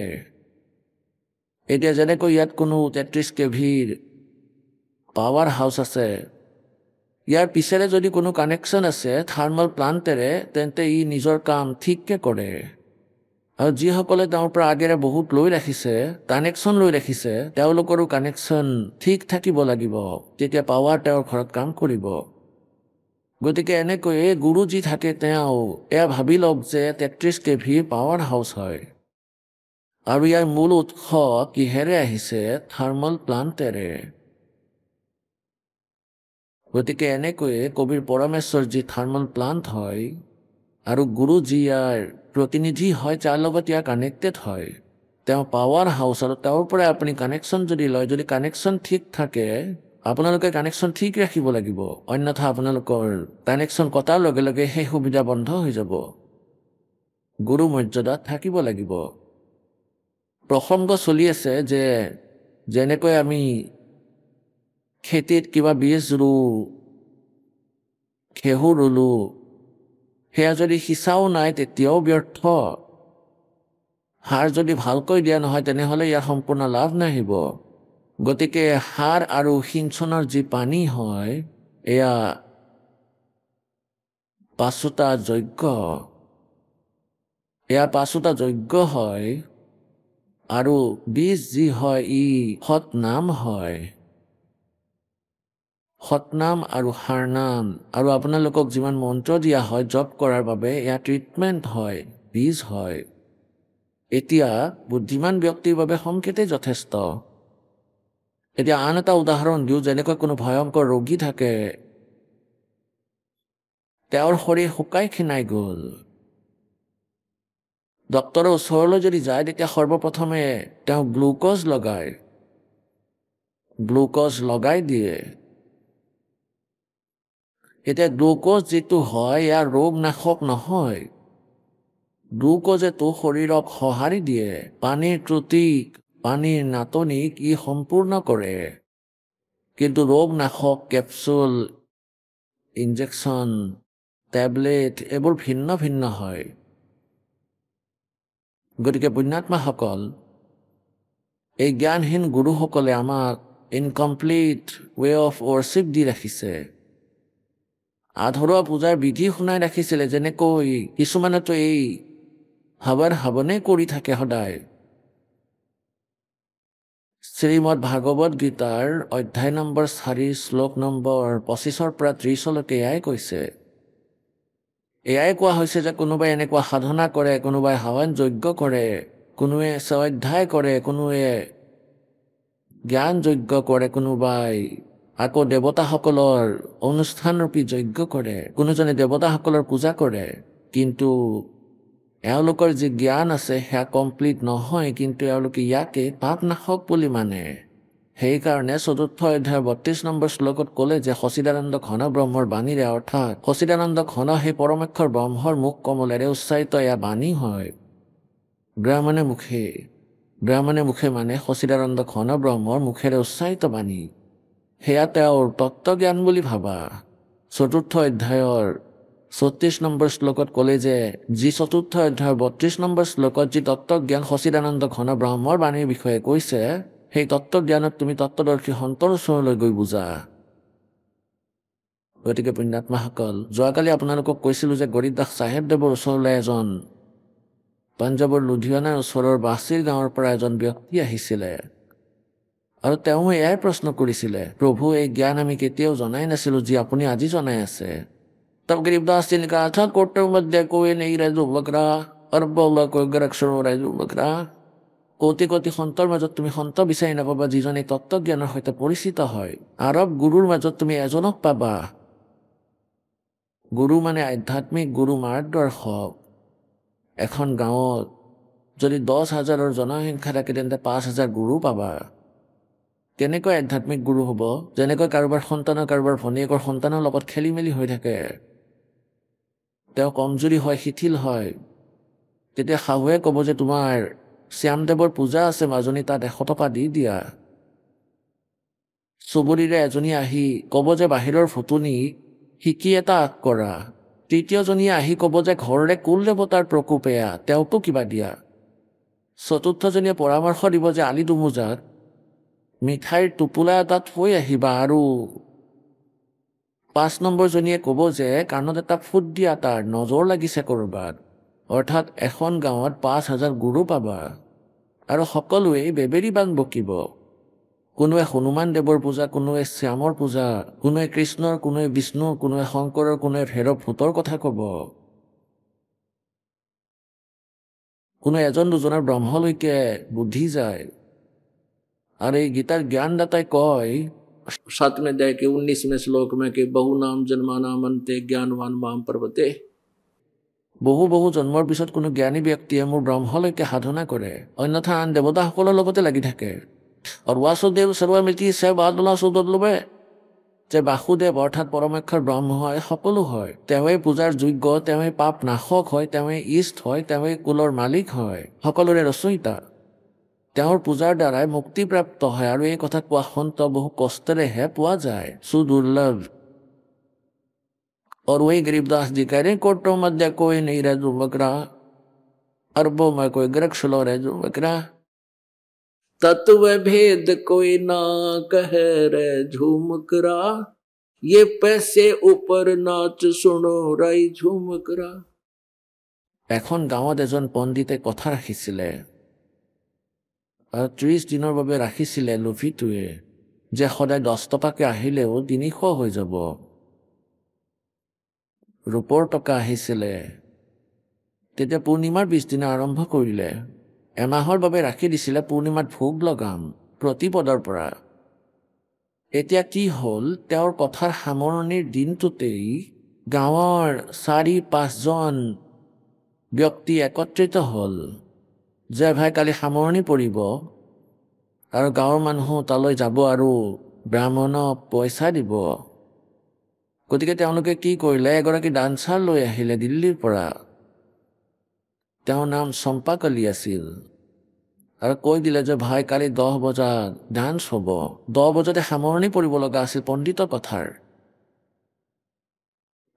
[SPEAKER 4] এতিয়া যেনেকৈ ইয়াত কোনো ৩৩ কেভিৰ পাৱাৰ হাউচ আছে, ইয়াৰ পিছেৰে যদি কোনো কানেকশ্যন আছে থাৰ্মেল প্লাণ্টেৰে, তেন্তে ই নিজৰ কাম ঠিককৈ কৰে। আৰু যিসকলে তেওঁৰ পৰা আগেৰে বহুত লৈ ৰাখিছে, কানেকশ্যন লৈ ৰাখিছে, তেওঁলোকৰো কানেকশ্যন ঠিক থাকিব লাগিব, তেতিয়া পাৱাৰ তেওঁৰ ঘৰত কাম কৰিব। গতিকে এনেকৈ গুৰু যি থাকে তেওঁ এয়া ভাবি লওক যে ৩৩ কেভিৰ পাৱাৰ হাউচ হয়, আৰু ইয়াৰ মূল উৎস কিহেৰে আহিছে? থাৰ্মেল প্লাণ্টেৰে। গতিকে এনেকৈয়ে কবিৰ পৰমেশ্বৰ যি থাৰ্মেল প্লাণ্ট হয়, আৰু গুৰু যি ইয়াৰ প্ৰতিনিধি হয়, যাৰ লগত ইয়াৰ কানেক্টেড হয়, তেওঁ পাৱাৰ হাউচ। আৰু তেওঁৰ পৰাই আপুনি কানেকশ্যন যদি লয়, যদি কানেকশ্যন ঠিক থাকে, আপোনালোকে কানেকশ্যন ঠিক ৰাখিব লাগিব, অন্যথা আপোনালোকৰ কানেকশ্যন কটাৰ লগে লগে সেই সুবিধা বন্ধ হৈ যাব। গুৰু মৰ্যাদাত থাকিব লাগিব। প্ৰসংগ চলি আছে যে যেনেকৈ আমি খেতিত কিবা বীজ ৰুওঁ, ঘেঁহু ৰুলোঁ, সেয়া যদি সিঁচাও নাই তেতিয়াও ব্যৰ্থ। সাৰ যদি ভালকৈ দিয়া নহয় তেনেহ'লে ইয়াৰ সম্পূৰ্ণ লাভ নাহিব। গতিকে সাৰ আৰু সিঞ্চনৰ যি পানী হয়, এয়া পাঁচোটা যজ্ঞ, এয়া পাঁচোটা যজ্ঞ হয়। আৰু বীজ যি হয় ই সৎনাম হয়, সৎনাম আৰু সাৰনাম। আৰু আপোনালোকক যিমান মন্ত্ৰ দিয়া হয় জপ কৰাৰ বাবে, এয়া ট্ৰিটমেণ্ট হয়, বীজ হয়। এতিয়া বুদ্ধিমান ব্যক্তিৰ বাবে সংকেতেই যথেষ্ট। এতিয়া আন এটা উদাহৰণ দিওঁ, যেনেকৈ কোনো ভয়ংকৰ ৰোগী থাকে, তেওঁৰ শৰীৰ শুকাই ক্ষীণাই গ'ল, ডক্তৰৰ ওচৰলৈ যদি যায় তেতিয়া সৰ্বপ্ৰথমে তেওঁ গ্লুক'জ লগাই দিয়ে। এতিয়া গ্লুক'জ যিটো হয় এয়া ৰোগনাশক নহয়, গ্লুক'জেটো শৰীৰক সঁহাৰি দিয়ে, পানীৰ ত্ৰুটি, পানীৰ নাটনিক ই সম্পূৰ্ণ কৰে। কিন্তু ৰোগনাশক কেপচুল, ইনজেকশ্যন, টেবলেট এইবোৰ ভিন্ন ভিন্ন হয়। গতিকে পুণ্যাত্মাসকল, এই জ্ঞানহীন গুৰুসকলে আমাক ইনকমপ্লিট ৱে অফ ৱৰ্শ্বিপ দি ৰাখিছে। আধৰুৱা পূজাৰ বিধি শুনাই ৰাখিছিলে, যেনেকৈ কিছুমানেতো এই হাৱনে কৰি থাকে সদায়। শ্ৰীমদ ভাগৱত গীতাৰ অধ্যায় নম্বৰ ৪ শ্লোক নম্বৰ ২৫ পৰা ৩০ এয়াই কৈছে। এয়াই কোৱা হৈছে যে কোনোবাই এনেকুৱা সাধনা কৰে, কোনোবাই হাৱন যজ্ঞ কৰে, কোনোৱে স্বাধ্যায় কৰে, কোনোৱে জ্ঞান যজ্ঞ কৰে, কোনোবাই আকৌ দেৱতাসকলৰ অনুষ্ঠানৰূপী যজ্ঞ কৰে, কোনোজনে দেৱতাসকলৰ পূজা কৰে, কিন্তু এওঁলোকৰ যি জ্ঞান আছে সেয়া কমপ্লিট নহয়, কিন্তু এওঁলোকে ইয়াকে পাপ নাশক বুলি মানে। সেইকাৰণে ৪ৰ্থ অধ্যায়ৰ ৩২ নম্বৰ শ্লোকত ক'লে যে সচিদানন্দ ঘন ব্ৰহ্মৰ বাণীৰে, অৰ্থাৎ সচিদানন্দ ঘন সেই পৰমেক্ষৰ ব্ৰহ্মৰ মুখ কমলেৰে উচ্চাৰিত এয়া বাণী হয়। ব্ৰাহ্মণে মুখে মানে সচিদানন্দ ঘন ব্ৰহ্মৰ মুখেৰে উচ্চাৰিত বাণী, সেয়া তেওঁৰ তত্ত্বজ্ঞান বুলি ভাবা। ৪ৰ্থ অধ্যায়ৰ ৩৬ নম্বৰ শ্লোকত ক'লে যে যি ৪ৰ্থ অধ্যায়ৰ ৩২ নম্বৰ শ্লোকত যি তত্ত্বজ্ঞান সচিদানন্দ ঘন ব্ৰহ্মৰ বাণীৰ বিষয়ে কৈছে, সেই তত্ত্বজ্ঞানক তুমি তত্ত্বদৰ্শী সন্তৰ ওচৰলৈ গৈ বুজা। গতিকে পুণ্যাত্মাসকল, যোৱাকালি আপোনালোকক কৈছিলোঁ যে গৰীবদাস চাহেবদেৱৰ ওচৰলৈ এজন পাঞ্জাৱৰ লুধিয়ানাৰ ওচৰৰ বাছিৰ গাঁৱৰ পৰা এজন ব্যক্তি আহিছিলে আৰু তেওঁ এয়াই প্ৰশ্ন কৰিছিলে, প্ৰভু এই জ্ঞান আমি কেতিয়াও জনাই নাছিলোঁ যি আপুনি আজি জনাই আছে। তব গৰীবদাস जी ने कहा था कोटों मध्य कोई नहीं रह जो बकरा अरबौला कोई गरक्षणो रह जो बकरा। কোটি কোটি সন্তৰ মাজত তুমি সন্ত বিচাৰি নাপাবা যিজনে তত্ত্বজ্ঞানৰ সৈতে পৰিচিত হয়। আৰব গুৰুৰ মাজত তুমি এজনক পাবা। গুৰু মানে আধ্যাত্মিক গুৰু মাৰ্গদৰ্শক। এখন গাঁৱত যদি 10,000ৰ জনসংখ্যা থাকে তেন্তে 5,000 গুৰু পাবা। কেনেকৈ আধ্যাত্মিক গুৰু হ'ব? যেনেকৈ কাৰোবাৰ সন্তানৰ কাৰোবাৰ ভনীয়েকৰ সন্তানৰ লগত খেলি মেলি হৈ থাকে, তেওঁ কমজুৰি হয়, শিথিল হয়, তেতিয়া শাহুৱে ক'ব যে তোমাৰ শ্যামদেৱৰ পূজা আছে মাজনী, তাত 100 টকা দি দিয়া। চুবুৰীৰে এজনী আহি ক'ব যে বাহিৰৰ ফুটনি শিকি এটা আগ কৰা। তৃতীয়জনীয়ে আহি ক'ব যে ঘৰৰে কুল দেৱতাৰ প্ৰকোপ এয়া, তেওঁকো কিবা দিয়া। চতুৰ্থজনীয়ে পৰামৰ্শ দিব যে আলি দুমোজাত মিঠাইৰ টোপোলা এটা থৈ আহিবা, আৰু 5 নম্বৰজনীয়ে ক'ব যে কাণত এটা ফুট দিয়া, তাৰ নজৰ লাগিছে ক'ৰবাত। অৰ্থাৎ এখন গাঁৱত 5,000 গুৰু পাবা আৰু সকলোৱে বেবেৰী বাং বকিব। কোনোৱে হনুমান দেৱৰ পূজা, কোনোৱে শ্যামৰ পূজা, কোনোৱে কৃষ্ণৰ, কোনোৱে বিষ্ণুৰ, কোনোৱে শংকৰৰ, কোনোৱে ভৈৰৱ ভূতৰ কথা ক'ব। কোনো এজন দুজনৰ ব্ৰহ্মলৈকে বুদ্ধি যায়। আৰু এই গীতাৰ জ্ঞানদাতাই কয় 7वें अध्याय के 19वें श्लोक में कि बहु नाम जन्मानाम अन्ते ज्ञानवान माम पर्वते। বহু জন্মৰ পিছত কোনো জ্ঞানী ব্যক্তিয়ে মোৰ ব্ৰহ্মলৈকে সাধনা কৰে, অন্যথা আন দেৱতাসকলৰ লগতে লাগি থাকে। আৰু বাসুদেৱ সৰ্বমিতি সে বাদলা সুদলবে, যে বাসুদেৱ অৰ্থাৎ পৰমেক্ষৰ ব্ৰহ্ম হয়, সকলো হয়, তেওঁৱেই পূজাৰ যোগ্য, তেওঁৱেই পাপ নাশক হয়, তেওঁৱেই ইষ্ট হয়, তেওঁৱেই কুলৰ মালিক হয়, সকলোৰে ৰচয়িতা। তেওঁৰ পূজাৰ দ্বাৰাই মুক্তিপ্ৰাপ্ত হয়, আৰু এই কথা কোৱা সন্ত বহু কষ্টেৰেহে পোৱা যায়, সুদুৰ্লভ। और वही गरीबदास जी कह रहे हैं कोटों मध्य कोई नहीं रह जो बकरा, अरबों में कोई गृक्षलो रह जो बकरा। तत्व भेद कोई ना कह रहे झूमकरा, ये पैसे ऊपर नाच सुनो राई झूमकरा। এখন গাঁৱত এজন পণ্ডিতে কথা ৰাখিছিলে আৰু 30 দিনৰ বাবে ৰাখিছিলে লোভীটোৱে যে সদায় 10 টকাকে আহিলেও 300 হৈ যাব। ৰূপৰ টকা আহিছিলে। তেতিয়া পূৰ্ণিমাৰ 20 দিনা আৰম্ভ কৰিলে। এমাহৰ বাবে ৰাখি দিছিলে, পূৰ্ণিমাত ভোগ লগাম প্ৰতিপদৰ পৰা। এতিয়া কি হ'ল, তেওঁৰ কথাৰ সামৰণিৰ দিনটোতেই গাঁৱৰ 4-5জন ব্যক্তি একত্ৰিত হ'ল যে ভাই কালি সামৰণি পৰিব আৰু গাঁৱৰ মানুহ তালৈ যাব আৰু ব্ৰাহ্মণক পইচা দিব। গতিকে তেওঁলোকে কি কৰিলে, এগৰাকী ডান্সাৰ লৈ আহিলে দিল্লীৰ পৰা। তেওঁৰ নাম চম্পাকলি আছিল, আৰু কৈ দিলে যে ভাই কালি 10 বজাত ডান্স হ'ব। 10 বজাতে সামৰণি পৰিব লগা আছিল পণ্ডিতৰ কথাৰ।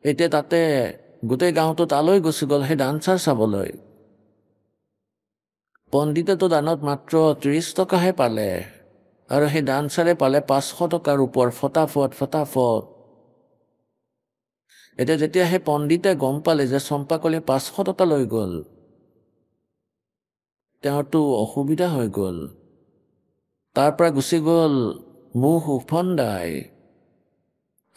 [SPEAKER 4] এতিয়া তাতে গোটেই গাঁৱটো তালৈ গুচি গ'ল সেই ডান্সাৰ চাবলৈ। পণ্ডিতেতো দানত মাত্ৰ 30 টকাহে পালে, আৰু সেই ডান্সাৰে পালে 500 টকাৰ ওপৰ, ফটাফট। এতিয়া যেতিয়া সেই পণ্ডিতে গম পালে যে চম্পাকলিয়ে 500 টকা লৈ গ'ল, তেওঁৰতো অসুবিধা হৈ গ'ল। তাৰ পৰা গুচি গ'ল মুখ উফন্দাই।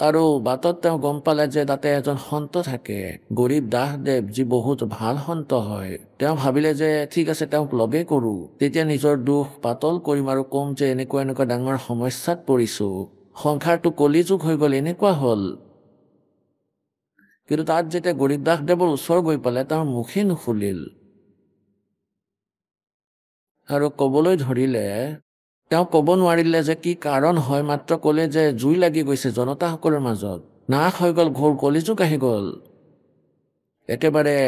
[SPEAKER 4] আৰু বাটত তেওঁ গম পালে যে তাতে এজন সন্ত থাকে, গৰীব দাসদেৱ, যি বহুত ভাল সন্ত হয়। তেওঁ ভাবিলে যে ঠিক আছে, তেওঁক লগে কৰোঁ, তেতিয়া নিজৰ দুখ পাতল কৰিম আৰু ক'ম যে এনেকুৱা ডাঙৰ সমস্যাত পৰিছোঁ। সংসাৰটো কলিযুগ হৈ গ'ল, এনেকুৱা হ'ল। কিন্তু তাত যেতিয়া গৰীবদাসদেৱৰ ওচৰ গৈ পালে তেওঁৰ মুখেই নুখুলিল আৰু ক'বলৈ ধৰিলে। তেওঁ ক'ব নোৱাৰিলে যে কি কাৰণ হয়, মাত্ৰ ক'লে যে জুই লাগি গৈছে জনতাসকলৰ মাজত, নাশ হৈ গ'ল, ঘোৰ কলিযুগ আহি গ'ল, একেবাৰে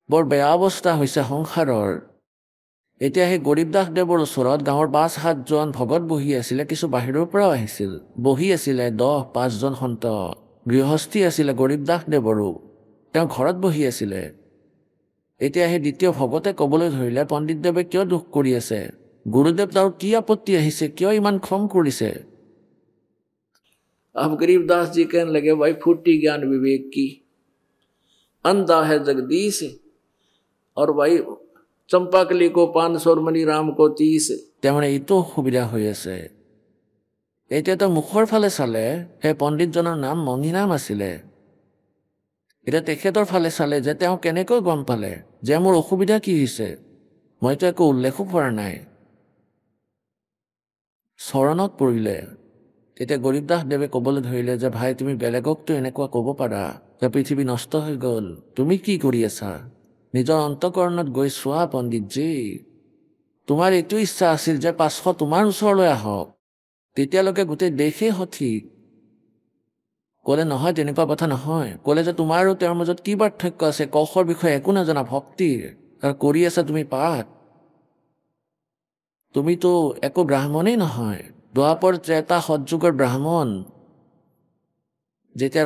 [SPEAKER 4] বৰ বেয়া অৱস্থা হৈছে সংসাৰৰ। এতিয়া সেই গৰীবদাসদেৱৰ ওচৰত গাঁৱৰ ৫-৭জন ভকত বহি আছিলে, কিছু বাহিৰৰ পৰাও আহিছিল, বহি আছিলে 10-5জন সন্ত গৃহস্থী আছিলে গৰীবদাসদেৱৰো, তেওঁ ঘৰত বহি আছিলে। এতিয়া সেই দ্বিতীয় ভকতে ক'বলৈ ধৰিলে, পণ্ডিতদেৱে কিয় দুখ কৰি আছে, গুৰুদেৱ তাৰ কি আপত্তি আহিছে, কিয় ইমান খং কৰিছে? अब गरीबदास जी कहने लगे, भाई फूटी ज्ञान विवेक की, अंधा है जगदीश, और भाई चंपाकली को 500 मणि राम को 30। त्यामुळे এইটো অসুবিধা হৈ আছে। এতিয়াতো মুখৰ ফালে চালে সেই পণ্ডিতজনৰ নাম মণিৰাম আছিলে। এতিয়া তেখেতৰ ফালে চালে যে তেওঁ কেনেকৈ গম পালে যে মোৰ অসুবিধা কি হৈছে, মইতো একো উল্লেখো কৰা নাই। চৰণত পৰিলে। তেতিয়া গৰীবদাসদেৱে ক'বলৈ ধৰিলে যে ভাই, তুমি বেলেগকতো এনেকুৱা ক'ব পাৰা যে পৃথিৱী নষ্ট হৈ গ'ল, তুমি কি কৰি আছা? নিজৰ অন্তঃকৰণত গৈ চোৱা পণ্ডিতজী, তোমাৰ এইটো ইচ্ছা আছিল যে 500 তোমাৰ ওচৰলৈ আহক, তেতিয়ালৈকে গোটেই দেশেই সঠিক। ক'লে নহয়, তেনেকুৱা কথা নহয়। ক'লে যে তোমাৰ আৰু তেওঁৰ মাজত কি পাৰ্থক্য আছে, কশৰ বিষয়ে একো নাজানা, ভক্তিৰ, আৰু কৰি আছা তুমি পাঠ। তুমিতো একো ব্ৰাহ্মণেই নহয়, দ্বাপৰ ত্ৰেতা সৎযুগৰ ব্ৰাহ্মণ। যেতিয়া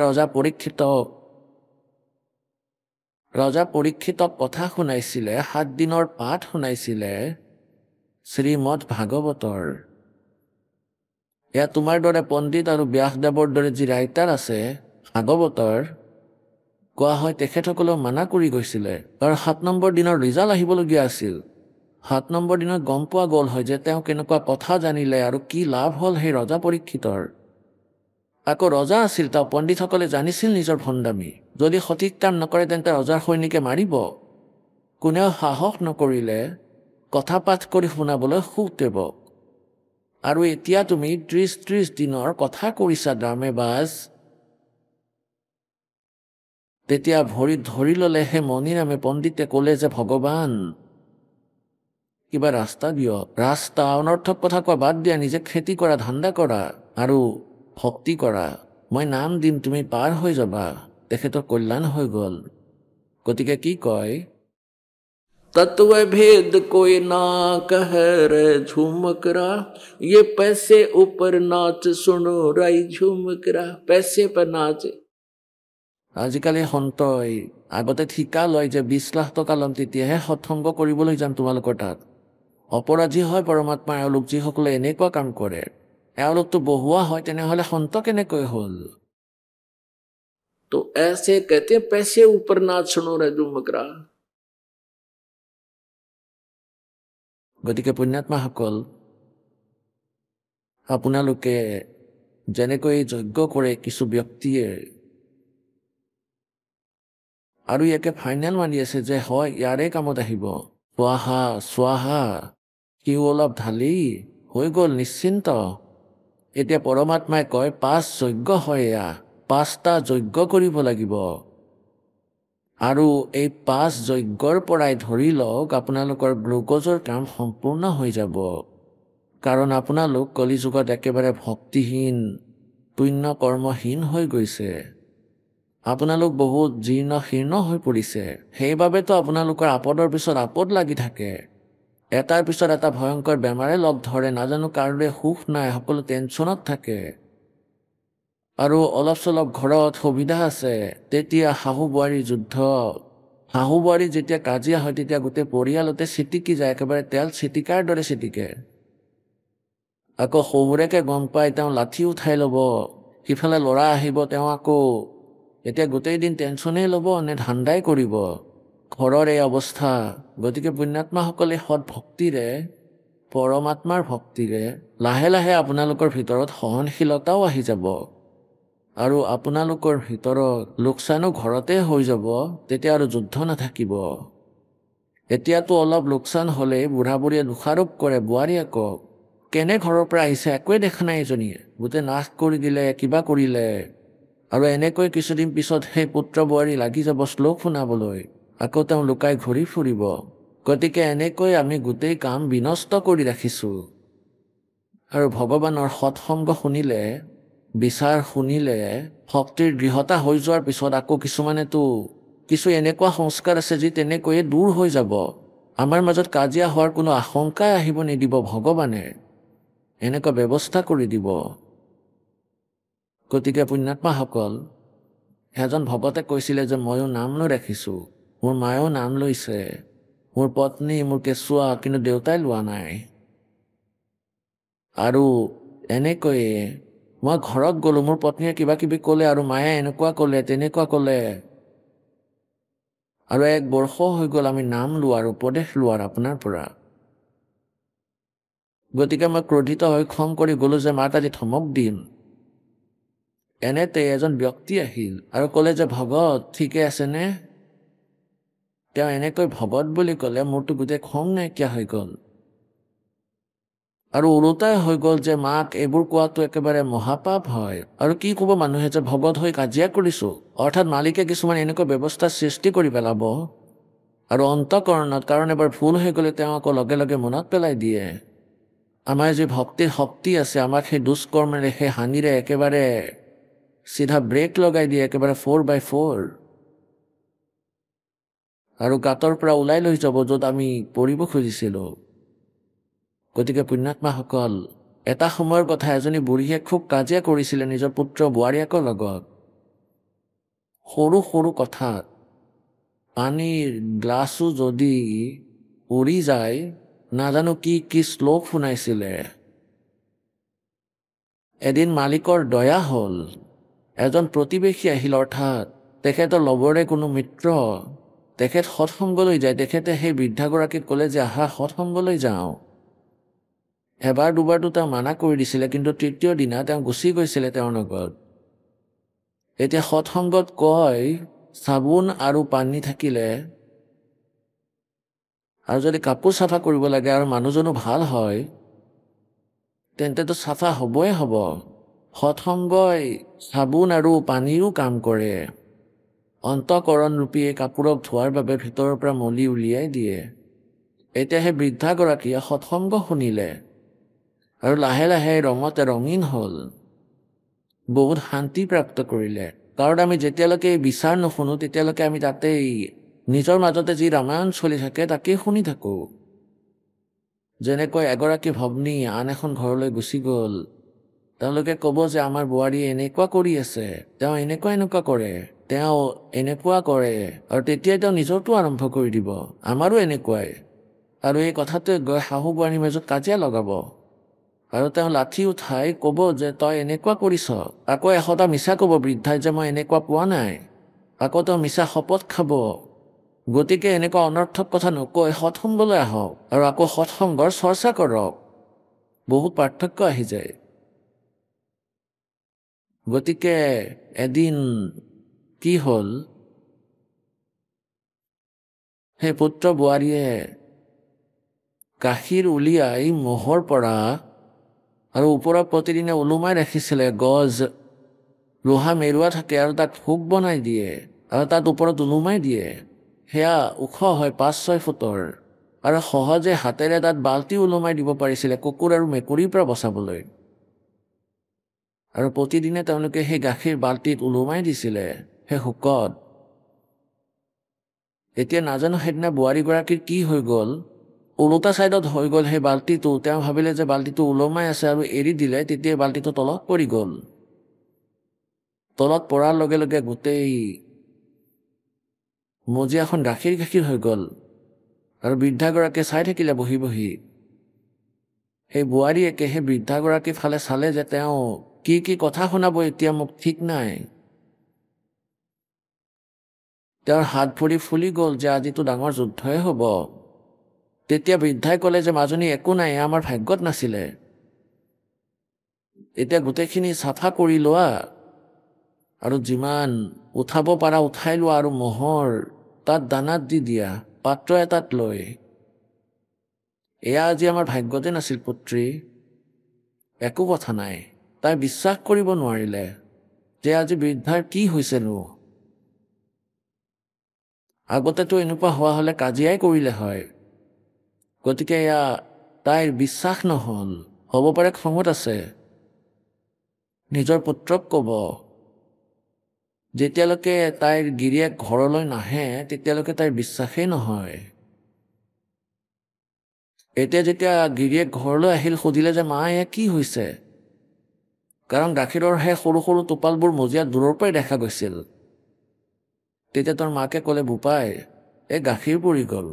[SPEAKER 4] ৰজা পৰীক্ষিতক কথা শুনাইছিলে, 7 দিনৰ পাঠ শুনাইছিলে শ্ৰীমদ ভাগৱতৰ, এয়া তোমাৰ দৰে পণ্ডিত আৰু ব্যাসদেৱৰ দৰে যি ৰাইটাৰ আছে ভাগৱতৰ, কোৱা হয় তেখেতসকলেও মানা কৰি গৈছিলে। আৰু 7 নম্বৰ দিনৰ ৰিজাল্ট আহিবলগীয়া আছিল। 7 নম্বৰ দিনত গম পোৱা গ'ল হয় যে তেওঁ কেনেকুৱা কথা জানিলে আৰু কি লাভ হ'ল সেই ৰজা পৰীক্ষিতৰ। আকৌ ৰজা আছিল, তেওঁ পণ্ডিতসকলে জানিছিল নিজৰ ভণ্ডামী, যদি সঠিক কাম নকৰে তেন্তে ৰজাৰ সৈনিকে মাৰিব। কোনেও সাহস নকৰিলে কথা পাঠ কৰি শুনাবলৈ সুদেৱক। আৰু এতিয়া তুমি 30 দিনৰ কথা কৰিছা ড্ৰামেবাজ। তেতিয়া ভৰিত ধৰি ল'লে হে মণিৰামে। পণ্ডিতে ক'লে যে ভগৱান, কিবা ৰাস্তা দিয়ক। ৰাস্তা? অনৰ্থক কথা কোৱা বাদ দিয়া, নিজে খেতি কৰা, ধান্দা কৰা আৰু ভক্তি কৰা, মই নাম দিম, তুমি পাৰ হৈ যাবা, তেখেতৰ কল্যাণ হৈ গ'ল। গতিকে কি কয়, तत्व भेद कोई ना कहे रे झुमकरा, ये पैसे ऊपर नाच सुनो राई झुमकरा, पैसे पर नाच। আজিকালি সন্তই আগতে ঠিকা লয় যে 20 লাখ টকা ল'ম, তেতিয়াহে সৎসংগ কৰিবলৈ যাম তোমালোকৰ তাত। অপৰাধী হয় পৰমাত্মা এওঁলোক, যিসকলে এনেকুৱা কাম কৰে। এওঁলোকতো বহুৱা হয়, তেনেহ'লে সন্ত কেনেকৈ হ'ল? তো ऐसे कहते पैसे ऊपर नाच सुनो रे झुमकरा। গতিকে পুণ্যাত্মাসকল, আপোনালোকে যেনেকৈ যজ্ঞ কৰে কিছু ব্যক্তিয়ে, আৰু ইয়াকে ফাইনেল মানি আছে যে হয় ইয়াৰে কামত আহিব, স্বাহা স্বাহা, সিও অলপ ঢালি হৈ গ'ল নিশ্চিন্ত। এতিয়া পৰমাত্মাই কয় 5 যজ্ঞ হয়, এয়া 5টা যজ্ঞ কৰিব লাগিব। আৰু এই 5 যজ্ঞৰ পৰাই ধৰি লওক আপোনালোকৰ গ্লুক'জৰ কাম সম্পূৰ্ণ হৈ যাব। কাৰণ আপোনালোক কলিযুগত একেবাৰে ভক্তিহীন, পুণ্য কৰ্মহীন হৈ গৈছে। আপোনালোক বহুত জীৰ্ণ শীৰ্ণ হৈ পৰিছে। সেইবাবেতো আপোনালোকৰ আপদৰ পিছত আপদ লাগি থাকে, এটাৰ পিছত এটা ভয়ংকৰ বেমাৰে লগ ধৰে, নাজানো কাৰোৰে সুখ নাই, সকলো টেনশ্যনত থাকে। আৰু অলপ চলপ ঘৰত সুবিধা আছে, তেতিয়া শাহু বোৱাৰীৰ যুদ্ধ। শাহু বোৱাৰী যেতিয়া কাজিয়া হয় তেতিয়া গোটেই পৰিয়ালতে ছিটিকি যায়, একেবাৰে তেল ছিটিকাৰ দৰে ছিটিকে। আকৌ শহুৰেকে গম পাই তেওঁ লাঠি উঠাই ল'ব, সিফালে ল'ৰা আহিব, তেওঁ আকৌ এতিয়া গোটেই দিন টেনশ্যনেই ল'ব নে ধান্দাই কৰিব, ঘৰৰ এই অৱস্থা। গতিকে পুণ্যাত্মাসকলে সৎ ভক্তিৰে, পৰমাত্মাৰ ভক্তিৰে লাহে লাহে আপোনালোকৰ ভিতৰত সহনশীলতাও আহি যাব, আৰু আপোনালোকৰ ভিতৰত লোকচানো ঘৰতে হৈ যাব। তেতিয়া আৰু যুদ্ধ নাথাকিব। এতিয়াতো অলপ লোকচান হ'লে বুঢ়া বুঢ়ীয়ে দোষাৰোপ কৰে বোৱাৰীয়েকক, কেনে ঘৰৰ পৰা আহিছে একোৱে দেখা নাই এজনীয়ে গোটেই নাশ কৰি দিলে কিবা কৰিলে আৰু এনেকৈ কিছুদিন পিছত সেই পুত্ৰ বোৱাৰী লাগি যাব শ্লোক শুনাবলৈ আকৌ তেওঁ লুকাই ঘূৰি ফুৰিব গতিকে এনেকৈ আমি গোটেই কাম বিনষ্ট কৰি ৰাখিছোঁ আৰু ভগৱানৰ সৎসংগ শুনিলে বিচাৰ শুনিলে ভক্তিৰ দৃঢ়তা হৈ যোৱাৰ পিছত আকৌ কিছুমানেতো কিছু এনেকুৱা সংস্কাৰ আছে যি তেনেকৈয়ে দূৰ হৈ যাব আমাৰ মাজত কাজিয়া হোৱাৰ কোনো আশংকাই আহিব নিদিব ভগৱানে এনেকুৱা ব্যৱস্থা কৰি দিব গতিকে পুণ্যাত্মাসকল এজন ভকতে কৈছিলে যে ময়ো নাম লৈ ৰাখিছোঁ মোৰ মায়েও নাম লৈছে মোৰ পত্নী মোৰ কেঁচুৱা কিন্তু দেউতাই লোৱা নাই আৰু এনেকৈয়ে মই ঘৰত গ'লোঁ মোৰ পত্নীয়ে কিবা কিবি ক'লে আৰু মায়ে এনেকুৱা ক'লে তেনেকুৱা ক'লে আৰু 1 বৰ্ষ হৈ গ'ল আমি নাম লোৱাৰ উপদেশ লোৱাৰ আপোনাৰ পৰা গতিকে মই ক্ৰোধিত হৈ খং কৰি গ'লোঁ যে মাক আজি ধমক দিম এনেতে এজন ব্যক্তি আহিল আৰু ক'লে যে ভগত ঠিকে আছেনে তেওঁ এনেকৈ ভগত বুলি ক'লে মোৰতো গোটেই খং নাইকিয়া হৈ গ'ল আৰু ওলোটাই হৈ গ'ল যে মাক এইবোৰ কোৱাটো একেবাৰে মহাপাপ হয় আৰু কি ক'ব মানুহে যে ভগত হৈ কাজিয়া কৰিছোঁ অৰ্থাৎ মালিকে কিছুমান এনেকুৱা ব্যৱস্থা সৃষ্টি কৰি পেলাব আৰু অন্তঃকৰণত কাৰণ এবাৰ ভুল হৈ গ'লে তেওঁ আকৌ লগে লগে মনত পেলাই দিয়ে আমাৰ যি ভক্তিৰ শক্তি আছে আমাক সেই দুষ্কৰ্মেৰে সেই হানিৰে একেবাৰে চিধা ব্ৰেক লগাই দিয়ে একেবাৰে 4x4 আৰু গাঁতৰ পৰা ওলাই লৈ যাব য'ত আমি পৰিব খুজিছিলোঁ গতিকে পুণ্যাত্মাসকল এটা সময়ৰ কথা এজনী বুঢ়ীয়ে খুব কাজিয়া কৰিছিলে নিজৰ পুত্ৰ বোৱাৰীয়েকৰ লগত সৰু সৰু কথাত পানীৰ গ্লাছো যদি উৰি যায় নাজানো কি কি শ্লোক শুনাইছিলে এদিন মালিকৰ দয়া হ'ল এজন প্ৰতিবেশী আহিল অৰ্থাৎ তেখেতৰ লগৰে কোনো মিত্ৰ তেখেত সৎসংগলৈ যায় তেখেতে সেই বৃদ্ধাগৰাকীক ক'লে যে আহা সৎসংগলৈ যাওঁ এবাৰ দুবাৰতো তেওঁ মানা কৰি দিছিলে কিন্তু তৃতীয় দিনা তেওঁ গুচি গৈছিলে তেওঁৰ লগত এতিয়া সৎসংগত কয় চাবোন আৰু পানী থাকিলে আৰু যদি কাপোৰ চাফা কৰিব লাগে আৰু মানুহজনো ভাল হয় তেন্তেতো চাফা হ'বই হ'ব সৎসংগই চাবোন আৰু পানীৰো কাম কৰে অন্তঃকৰণ ৰূপী এই কাপোৰক ধোৱাৰ বাবে ভিতৰৰ পৰা মলি উলিয়াই দিয়ে এতিয়া সেই বৃদ্ধাগৰাকীয়ে সৎসংগ শুনিলে আৰু লাহে লাহে ৰঙতে ৰঙীন হ'ল বহুত শান্তি প্ৰাপ্ত কৰিলে কাৰণ আমি যেতিয়ালৈকে বিচাৰ নুশুনো তেতিয়ালৈকে আমি তাতেই নিজৰ মাজতে যি ৰামায়ণ চলি থাকে তাকেই শুনি থাকোঁ যেনেকৈ এগৰাকী ভগ্নী আন এখন ঘৰলৈ গুচি গ'ল তেওঁলোকে ক'ব যে আমাৰ বোৱাৰীয়ে এনেকুৱা কৰি আছে তেওঁ এনেকুৱা কৰে তেওঁ এনেকুৱা কৰে আৰু তেতিয়াই তেওঁ নিজৰটো আৰম্ভ কৰি দিব আমাৰো এনেকুৱাই আৰু এই কথাটোৱে গৈ শাহু বোৱাৰীৰ মাজত কাজিয়া লগাব আৰু তেওঁ লাঠি উঠাই ক'ব যে তই এনেকুৱা কৰিছ আকৌ 100টা মিছা ক'ব বৃদ্ধাই যে মই এনেকুৱা পোৱা নাই আকৌ তেওঁ মিছা শপত খাব গতিকে এনেকুৱা অনৰ্থক কথা নকৈ সৎসংগলৈ আহক আৰু আকৌ সৎসংগৰ চৰ্চা কৰক বহুত পাৰ্থক্য আহি যায় গতিকে এদিন কি হ'ল সেই পুত্ৰ বোৱাৰীয়ে গাখীৰ উলিয়াই মহৰ পৰা আৰু ওপৰত প্ৰতিদিনে ওলোমাই ৰাখিছিলে গজ লোহা মেৰুৱা থাকে আৰু তাত ভোগ বনাই দিয়ে আৰু তাত ওপৰত ওলোমাই দিয়ে সেয়া ওখ হয় 5-6 ফুটৰ আৰু সহজে হাতেৰে তাত বাল্টি ওলোমাই দিব পাৰিছিলে কুকুৰ আৰু মেকুৰীৰ পৰা বচাবলৈ আৰু প্ৰতিদিনে তেওঁলোকে সেই গাখীৰ বাল্টিত ওলোমাই দিছিলে সেই হুকত এতিয়া নাজানো সেইদিনা বোৱাৰীগৰাকীৰ কি হৈ গ'ল ওলোটা ছাইডত হৈ গ'ল সেই বাল্টিটো তেওঁ ভাবিলে যে বাল্টিটো ওলোমাই আছে আৰু এৰি দিলে তেতিয়া বাল্টিটো তলত পৰি গ'ল তলত পৰাৰ লগে লগে গোটেই মজিয়াখন গাখীৰ হৈ গ'ল আৰু বৃদ্ধাগৰাকীয়ে চাই থাকিলে বহি বহি সেই বোৱাৰীয়েকে সেই বৃদ্ধাগৰাকীৰ ফালে চালে যে তেওঁ কি কি কথা শুনাব এতিয়া মোক ঠিক নাই তেওঁৰ হাত ভৰি ফুলি গ'ল যে আজিতো ডাঙৰ যুদ্ধই হ'ব তেতিয়া বৃদ্ধাই ক'লে যে মাজনী একো নাই আমাৰ ভাগ্যত নাছিলে এতিয়া গোটেইখিনি চাফা কৰি লোৱা আৰু যিমান উঠাব পাৰা উঠাই লোৱা আৰু মহৰ তাত দানাত দি দিয়া পাত্ৰ এটাত লৈ এয়া আজি আমাৰ ভাগ্যতে নাছিল পুত্ৰী একো কথা নাই। তাই বিশ্বাস কৰিব নোৱাৰিলে যে আজি বৃদ্ধাৰ কি হৈছেনো। আগতেতো এনেকুৱা হোৱা হ'লে কাজিয়াই কৰিলে হয়। গতিকে এয়া তাইৰ বিশ্বাস নহ'ল। হ'ব পাৰে খঙত আছে। নিজৰ পুত্ৰক ক'ব, যেতিয়ালৈকে তাইৰ গিৰিয়েক ঘৰলৈ নাহে তেতিয়ালৈকে তাইৰ বিশ্বাসেই নহয়। এতিয়া যেতিয়া গিৰিয়েক ঘৰলৈ আহিল, সুধিলে যে মা এয়া কি হৈছে, কাৰণ গাখীৰৰ সেই সৰু সৰু টোপালবোৰ মজিয়াত দূৰৰ পৰাই দেখা গৈছিল। তেতিয়া তোৰ মাকে ক'লে, বোপাই এই গাখীৰ পৰি গ'ল,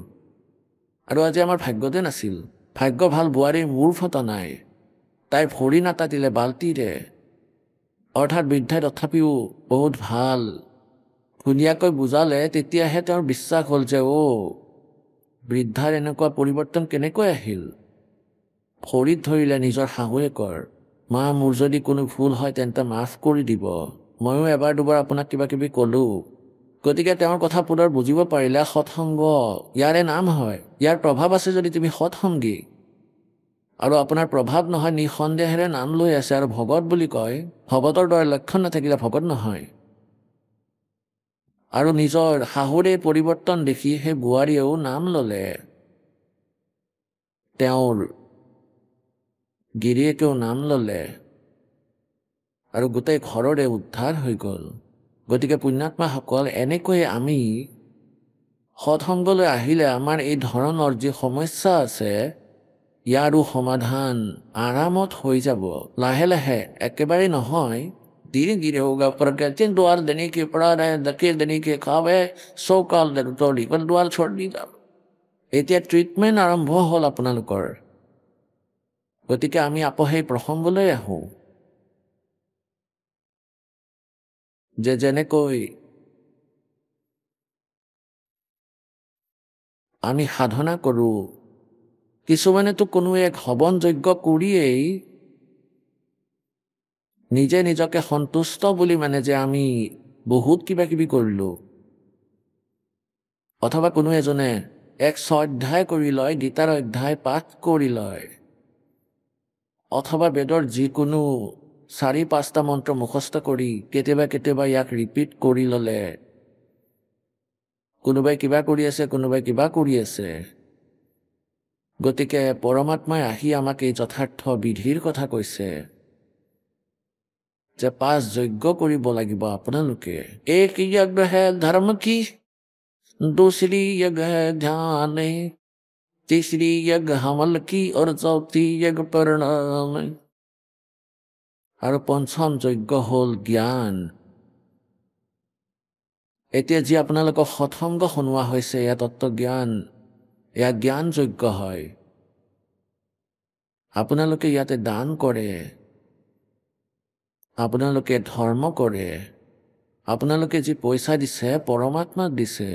[SPEAKER 4] আৰু আজি আমাৰ ভাগ্যতে নাছিল। ভাগ্য ভাল বোৱাৰীৰ মূৰ ফটা নাই, তাইৰ ভৰি নাটাতিলে বাল্টিৰে। অৰ্থাৎ বৃদ্ধাই তথাপিও বহুত ভাল ধুনীয়াকৈ বুজালে। তেতিয়াহে তেওঁৰ বিশ্বাস হ'ল যে বৃদ্ধাৰ এনেকুৱা পৰিৱৰ্তন কেনেকৈ আহিল। ভৰিত ধৰিলে নিজৰ শাহুৱেকৰ। মা, মোৰ যদি কোনো ভুল হয় তেন্তে মাফ কৰি দিব। ময়ো এবাৰ দুবাৰ আপোনাক কিবা কিবি ক'লোঁ। গতিকে তেওঁৰ কথা পুনৰ বুজিব পাৰিলে। সৎসংগ ইয়াৰে নাম হয়। ইয়াৰ প্ৰভাৱ আছে যদি তুমি সৎসংগী, আৰু আপোনাৰ প্ৰভাৱ নহয়, নিঃসন্দেহেৰে নাম লৈ আছে আৰু ভগত বুলি কয়। ভগতৰ দৰে লক্ষণ নাথাকিলে ভগত নহয়। আৰু নিজৰ শাহুৰে পৰিৱৰ্তন দেখি সেই বোৱাৰীয়েও নাম ল'লে। তেওঁৰ গিৰিয়েকেও নাম ল'লে, আৰু গোটেই ঘৰৰে উদ্ধাৰ হৈ গ'ল। গতিকে পুণ্যাত্মাসকল, এনেকৈয়ে আমি সৎসংগলৈ আহিলে আমাৰ এই ধৰণৰ যি সমস্যা আছে ইয়াৰো সমাধান আৰামত হৈ যাব। লাহে লাহে, একেবাৰে নহয়, ধীৰে ধীৰে হোগা। porque haciendo al de que para de que de que খাবে so called the authority but dual short দি যাব। এতিয়া ট্ৰিটমেণ্ট আৰম্ভ হ'ল আপোনালোকৰ। গতিকে আমি আকৌ সেই প্ৰসংগলৈ আহোঁ যে যেনেকৈ আমি সাধনা কৰোঁ, কিছুমানেতো কোনো এক হৱন যজ্ঞ কৰিয়েই নিজে নিজকে সন্তুষ্ট বুলি মানে যে আমি বহুত কিবা কিবি কৰিলোঁ। অথবা কোনো এজনে 100 অধ্যায় কৰি লয়, গীতাৰ অধ্যায় পাঠ কৰি লয়, অথবা বেদৰ যিকোনো 4-5টা মন্ত্ৰ মুখস্থ কৰি কেতিয়াবা কেতিয়াবা ইয়াক ৰিপিট কৰি ল'লে। কোনোবাই কিবা কৰি আছে, কোনোবাই কিবা কৰি আছে। গতিকে পৰমাত্মাই আহি আমাক এই যথাৰ্থ বিধিৰ কথা কৈছে যে 5 যজ্ঞ কৰিব লাগিব আপোনালোকে। এক যজ্ঞ হে ধৰ্ম কি, दूसरी यज्ञ है ध्यान, तीसरी यज्ञ हमल की, और चौथी यज्ञ परिणाम, আৰু 5ম যজ্ঞ হ'ল জ্ঞান। এতিয়া যি আপোনালোকক সৎসংগ শুনোৱা হৈছে এয়া তত্ত্বজ্ঞান, এয়া জ্ঞান যজ্ঞ হয়। আপোনালোকে ইয়াতে দান কৰে, আপোনালোকে ধৰ্ম কৰে, আপোনালোকে যি পইচা দিছে পৰমাত্মাক দিছে।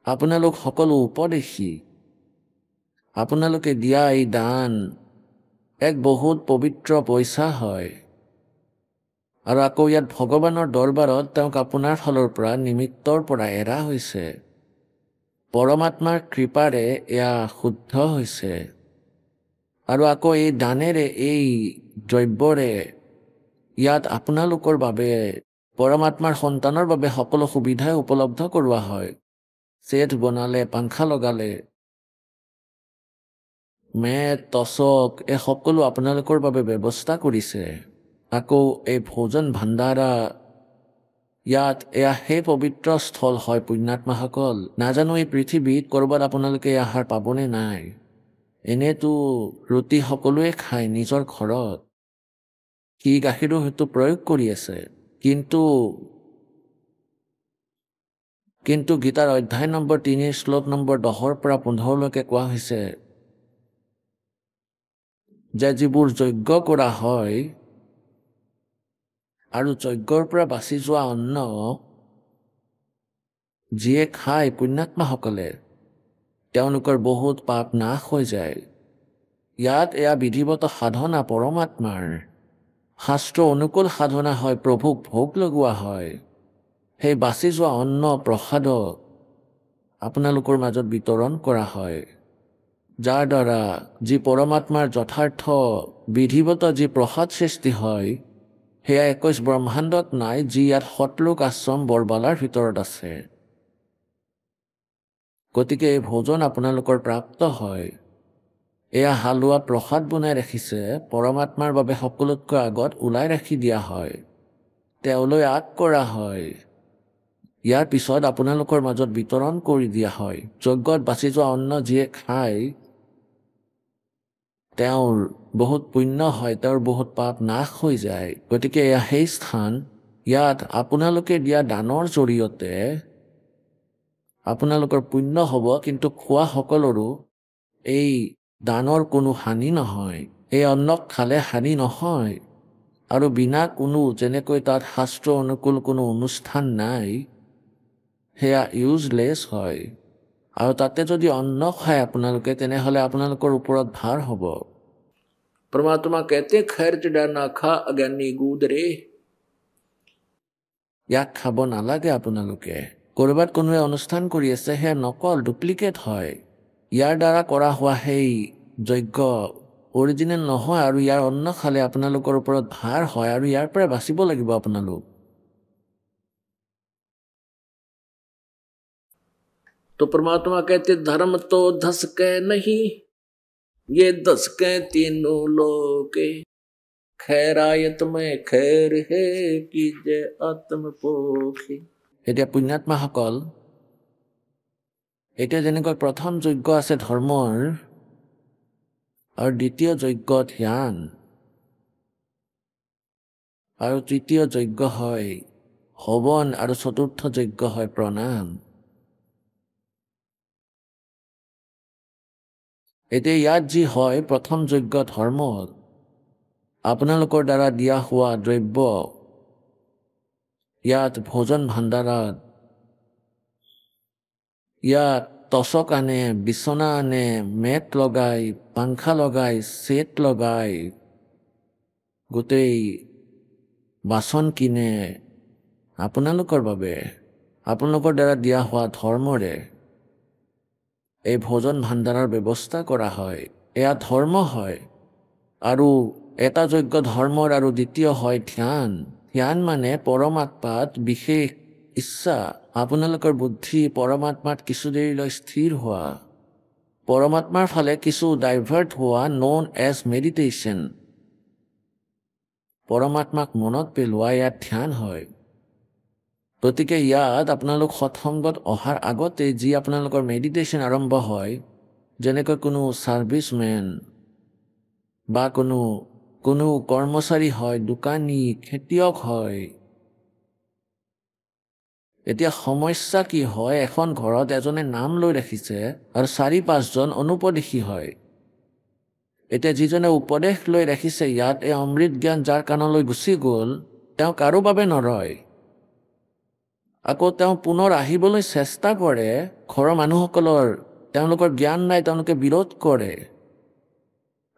[SPEAKER 4] আপোনালোক সকলো উপদেশী। আপোনালোকে দিয়া এই দান এক বহুত পবিত্ৰ পইচা হয়, আৰু আকৌ ইয়াত ভগৱানৰ দৰবাৰত তেওঁক আপোনাৰ ফালৰ পৰা নিমিত্তৰ পৰা এৰা হৈছে। পৰমাত্মাৰ কৃপাৰে এয়া শুদ্ধ হৈছে, আৰু আকৌ এই দানেৰে, এই দ্ৰব্যৰে ইয়াত আপোনালোকৰ বাবে, পৰমাত্মাৰ সন্তানৰ বাবে সকলো সুবিধাই উপলব্ধ কৰোৱা হয়। চেট বনালে, পাংখা লগালে, মেট টচক, এই সকলো আপোনালোকৰ বাবে ব্যৱস্থা কৰিছে। আকৌ এই ভোজন ভাণ্ডাৰা, ইয়াত এয়া সেই পবিত্ৰ স্থল হয়। পুণ্যাত্মাসকল, নাজানো এই পৃথিৱীত ক'ৰবাত আপোনালোকে এই আহাৰ পাবনে নাই। এনেতো ৰুটি সকলোৱে খায় নিজৰ ঘৰত, কি গাখীৰো হয়তো প্ৰয়োগ কৰি আছে, কিন্তু গীতাৰ অধ্যায় নম্বৰ 3 শ্লোক নম্বৰ 10 পৰা 15লৈকে কোৱা হৈছে যে যিবোৰ যজ্ঞ কৰা হয় আৰু যজ্ঞৰ পৰা বাচি যোৱা অন্ন যিয়ে খায় পুণ্যাত্মাসকলে, তেওঁলোকৰ বহুত পাপ নাশ হৈ যায়। ইয়াত এয়া বিধিৱত সাধনা, পৰমাত্মাৰ শাস্ত্ৰ অনুকূল সাধনা হয়, প্ৰভুক ভোগ লগোৱা হয়। সেই বাচি যোৱা অন্ন প্ৰসাদ আপোনালোকৰ মাজত বিতৰণ কৰা হয়। যাৰ দ্বাৰা যি পৰমাত্মাৰ যথাৰ্থ বিধিবত যি প্ৰসাদ সৃষ্টি হয় সেয়া 21 ব্ৰহ্মাণ্ডত নাই, যি ইয়াত সতলোক আশ্ৰম বৰবালাৰ ভিতৰত আছে। গতিকে এই ভোজন আপোনালোকৰ প্ৰাপ্ত হয়। এয়া হালোৱা প্ৰসাদ বনাই ৰাখিছে, পৰমাত্মাৰ বাবে সকলোতকৈ আগত ওলাই ৰাখি দিয়া হয়, তেওঁলৈ আগ কৰা হয়। ইয়াৰ পিছত আপোনালোকৰ মাজত বিতৰণ কৰি দিয়া হয়। যজ্ঞত বাচি যোৱা অন্ন যিয়ে খায় তেওঁৰ বহুত পুণ্য হয়, তেওঁৰ বহুত পাপ নাশ হৈ যায়। গতিকে এয়া সেই স্থান, ইয়াত আপোনালোকে দিয়া দানৰ জৰিয়তে আপোনালোকৰ পুণ্য হ'ব, কিন্তু খোৱা সকলৰো এই দানৰ কোনো হানি নহয়। এই অন্নক খালে হানি নহয়, আৰু বিনা কোনো যেনেকৈ তাত শাস্ত্ৰ অনুকূল কোনো অনুষ্ঠান নাই, সেয়া ইউজলেছ হয়। আৰু তাতে যদি অন্ন খায় আপোনালোকে, তেনেহ'লে আপোনালোকৰ ওপৰত ভাৰ হ'ব। পৰমাত্মা কেতে খৰ্চ ডানা খা অজ্ঞানী গুদৰে, ইয়াক খাব নালাগে আপোনালোকে। ক'ৰবাত কোনোৱে অনুষ্ঠান কৰি আছে, সেয়া নকল, ডুপ্লিকেট হয়। ইয়াৰ দ্বাৰা কৰা হোৱা সেই যজ্ঞ অৰিজিনেল নহয়, আৰু ইয়াৰ অন্ন খালে আপোনালোকৰ ওপৰত ভাৰ হয়, আৰু ইয়াৰ পৰা বাচিব লাগিব আপোনালোক। तो परमात्मा कहते धर्म तो धसके नहीं, ये धसके तीनों लोके, खैरायत में खैर है कीजे आत्म पोखी। এতিয়া পুণ্যাত্মাসকল, এতিয়া যেনেকৈ প্ৰথম যজ্ঞ আছে ধৰ্মৰ, আৰু দ্বিতীয় যজ্ঞ ধ্যান, আৰু তৃতীয় যজ্ঞ হয় হৱন, আৰু চতুৰ্থ যজ্ঞ হয় প্ৰণাম। এতিয়া ইয়াত যি হয় প্ৰথম যজ্ঞ ধৰ্ম, আপোনালোকৰ দ্বাৰা দিয়া হোৱা দ্ৰব্য, ইয়াত ভোজন ভাণ্ডাৰত ইয়াত তচক আনে, বিচনা আনে, মেট লগাই, পাংখা লগাই, ছেট লগাই, গোটেই বাচন কিনে আপোনালোকৰ বাবে। আপোনালোকৰ দ্বাৰা দিয়া হোৱা ধৰ্মৰে এই ভোজন ভাণ্ডাৰৰ ব্যৱস্থা কৰা হয়। এয়া ধৰ্ম হয়। আৰু এটা যজ্ঞ ধৰ্মৰ, আৰু দ্বিতীয় হয় ধ্যান। ধ্যান মানে পৰমাত্মাত বিশেষ ইচ্ছা, আপোনালোকৰ বুদ্ধি পৰমাত্মাত কিছু দেৰিলৈ স্থিৰ হোৱা, পৰমাত্মাৰ ফালে কিছু ডাইভাৰ্ট হোৱা, ন'ন এজ মেডিটেশ্যন। পৰমাত্মাক মনত পেলোৱা, ইয়াত ধ্যান হয়। গতিকে ইয়াত আপোনালোক সৎসংগত অহাৰ আগতে যি আপোনালোকৰ মেডিটেশ্যন আৰম্ভ হয়, যেনেকৈ কোনো ছাৰ্ভিচমেন বা কোনো কৰ্মচাৰী হয়, দোকানী, খেতিয়ক হয়। এতিয়া সমস্যা কি হয়, এখন ঘৰত এজনে নাম লৈ ৰাখিছে আৰু 4-5জন অনুপদেশী হয়। এতিয়া যিজনে উপদেশ লৈ ৰাখিছে ইয়াত, এই অমৃত জ্ঞান যাৰ কাণলৈ গুচি গ'ল, তেওঁ কাৰো বাবে নৰয়। আকৌ তেওঁ পুনৰ আহিবলৈ চেষ্টা কৰে, ঘৰৰ মানুহসকলৰ তেওঁলোকৰ জ্ঞান নাই, তেওঁলোকে বিৰোধ কৰে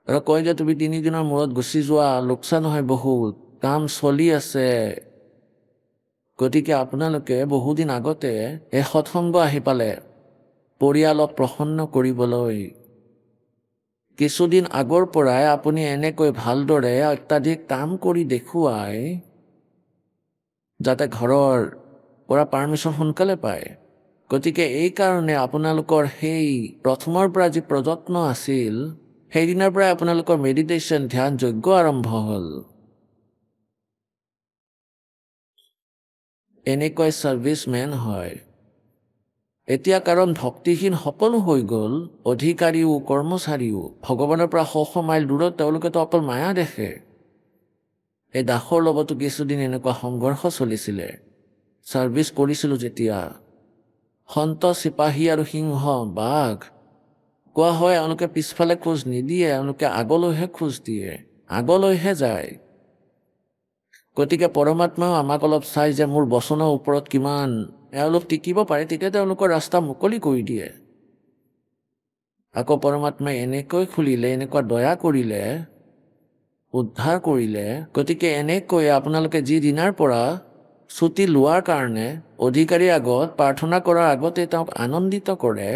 [SPEAKER 4] আৰু কয় যে তুমি 3 দিনৰ মূৰত গুচি যোৱা, লোকচান হয় বহুত, কাম চলি আছে। গতিকে আপোনালোকে বহুদিন আগতে এই সৎসংগ আহি পালে পৰিয়ালক প্ৰসন্ন কৰিবলৈ, কিছুদিন আগৰ পৰাই আপুনি এনেকৈ ভালদৰে অত্যাধিক কাম কৰি দেখুৱাই, যাতে ঘৰৰ পৰা পাৰ্মিশ্যন সোনকালে পায়। গতিকে এই কাৰণে আপোনালোকৰ সেই প্ৰথমৰ পৰা যি প্ৰযত্ন আছিল, সেইদিনাৰ পৰাই আপোনালোকৰ মেডিটেশ্যন ধ্যান যজ্ঞ আৰম্ভ হ'ল। এনেকৈ ছাৰ্ভিচমেন হয়। এতিয়া কাৰণ ভক্তিহীন সকলো হৈ গ'ল, অধিকাৰীও কৰ্মচাৰীও ভগৱানৰ পৰা শ মাইল দূৰত, তেওঁলোকেতো অকল মায়া দেখে। এই দাসৰ লগতো কিছুদিন এনেকুৱা সংঘৰ্ষ চলিছিলে। ছাৰ্ভিচ কৰিছিলোঁ যেতিয়া, সন্ত চিপাহী আৰু সিংহ বাঘ কোৱা হয়, এওঁলোকে পিছফালে খোজ নিদিয়ে, এওঁলোকে আগলৈহে খোজ দিয়ে, আগলৈহে যায়। গতিকে পৰমাত্মাও আমাক অলপ চাই যে মোৰ বচনৰ ওপৰত কিমান এওঁলোক টিকিব পাৰে, তেতিয়া তেওঁলোকৰ ৰাস্তা মুকলি কৰি দিয়ে। আকৌ পৰমাত্মাই এনেকৈ খুলিলে, এনেকুৱা দয়া কৰিলে, উদ্ধাৰ কৰিলে। গতিকে এনেকৈ আপোনালোকে যি দিনাৰ পৰা ছুটি লোৱাৰ কাৰণে অধিকাৰীৰ আগত প্ৰাৰ্থনা কৰাৰ আগতে তেওঁক আনন্দিত কৰে।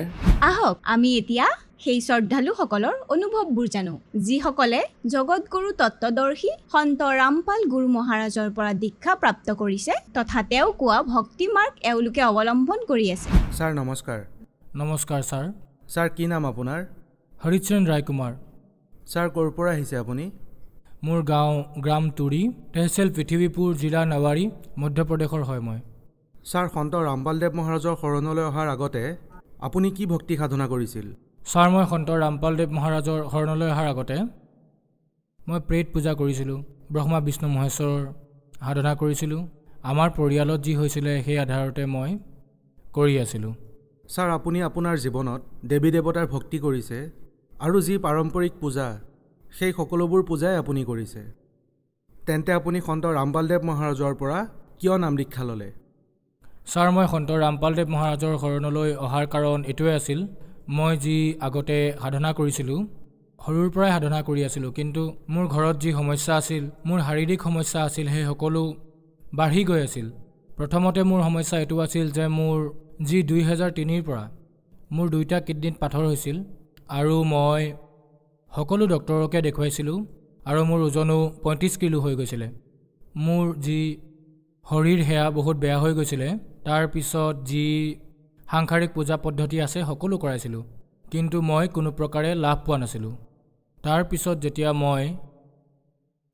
[SPEAKER 5] আহক আমি এতিয়া সেই শ্ৰদ্ধালুসকলৰ অনুভৱবোৰ জানো, যিসকলে জগতগুৰু তত্ত্বদৰ্শী সন্ত ৰামপাল গুৰু মহাৰাজৰ পৰা দীক্ষা প্ৰাপ্ত কৰিছে তথা তেওঁ কোৱা ভক্তি মাৰ্গ এওঁলোকে অৱলম্বন কৰি আছে।
[SPEAKER 6] ছাৰ নমস্কাৰ।
[SPEAKER 7] নমস্কাৰ ছাৰ।
[SPEAKER 6] ছাৰ কি নাম আপোনাৰ?
[SPEAKER 7] হৰিচৰণ ৰায় কুমাৰ।
[SPEAKER 6] ছাৰ ক'ৰ পৰা আহিছে আপুনি?
[SPEAKER 7] মোৰ গাঁও গ্ৰাম তুৰি, তেহচিল পৃথিৱীপুৰ, জিলা নৱাৰী, মধ্যপ্ৰদেশৰ হয় মই।
[SPEAKER 6] ছাৰ সন্ত ৰামপালদেৱ মহাৰাজৰ শৰণলৈ অহাৰ আগতে আপুনি কি ভক্তি সাধনা কৰিছিল?
[SPEAKER 7] ছাৰ মই সন্ত ৰামপালদেৱ মহাৰাজৰ শৰণলৈ অহাৰ আগতে মই প্ৰেত পূজা কৰিছিলোঁ, ব্ৰহ্মা বিষ্ণু মহেশ্বৰৰ সাধনা কৰিছিলোঁ। আমাৰ পৰিয়ালত যি হৈছিলে সেই আধাৰতে মই কৰি আছিলোঁ।
[SPEAKER 6] ছাৰ আপুনি আপোনাৰ জীৱনত দেৱী দেৱতাৰ ভক্তি কৰিছে আৰু যি পাৰম্পৰিক পূজা সেই সকলোবোৰ পূজাই আপুনি কৰিছে, তেন্তে আপুনি সন্ত ৰামপালদেৱ মহাৰাজৰ পৰা কিয় নাম দীক্ষা ল'লে?
[SPEAKER 7] ছাৰ মই সন্ত ৰামপালদেৱ মহাৰাজৰ শৰণলৈ অহাৰ কাৰণ এইটোৱে আছিল, মই যি আগতে সাধনা কৰিছিলোঁ, সৰুৰ পৰাই সাধনা কৰি আছিলোঁ, কিন্তু মোৰ ঘৰত যি সমস্যা আছিল, মোৰ শাৰীৰিক সমস্যা আছিল, সেই সকলো বাঢ়ি গৈ আছিল। প্ৰথমতে মোৰ সমস্যা এইটো আছিল যে মোৰ যি 2003ৰ পৰা মোৰ 2টা কিডনীত পাথৰ হৈছিল আৰু মই সকলো ডক্তৰকে দেখুৱাইছিলোঁ আৰু মোৰ ওজনো 35 কিলো হৈ গৈছিলে। মোৰ যি শৰীৰ সেয়া বহুত বেয়া হৈ গৈছিলে। তাৰপিছত যি সাংসাৰিক পূজা পদ্ধতি আছে সকলো কৰাইছিলোঁ, কিন্তু মই কোনো প্ৰকাৰে লাভ পোৱা নাছিলোঁ। তাৰপিছত যেতিয়া মই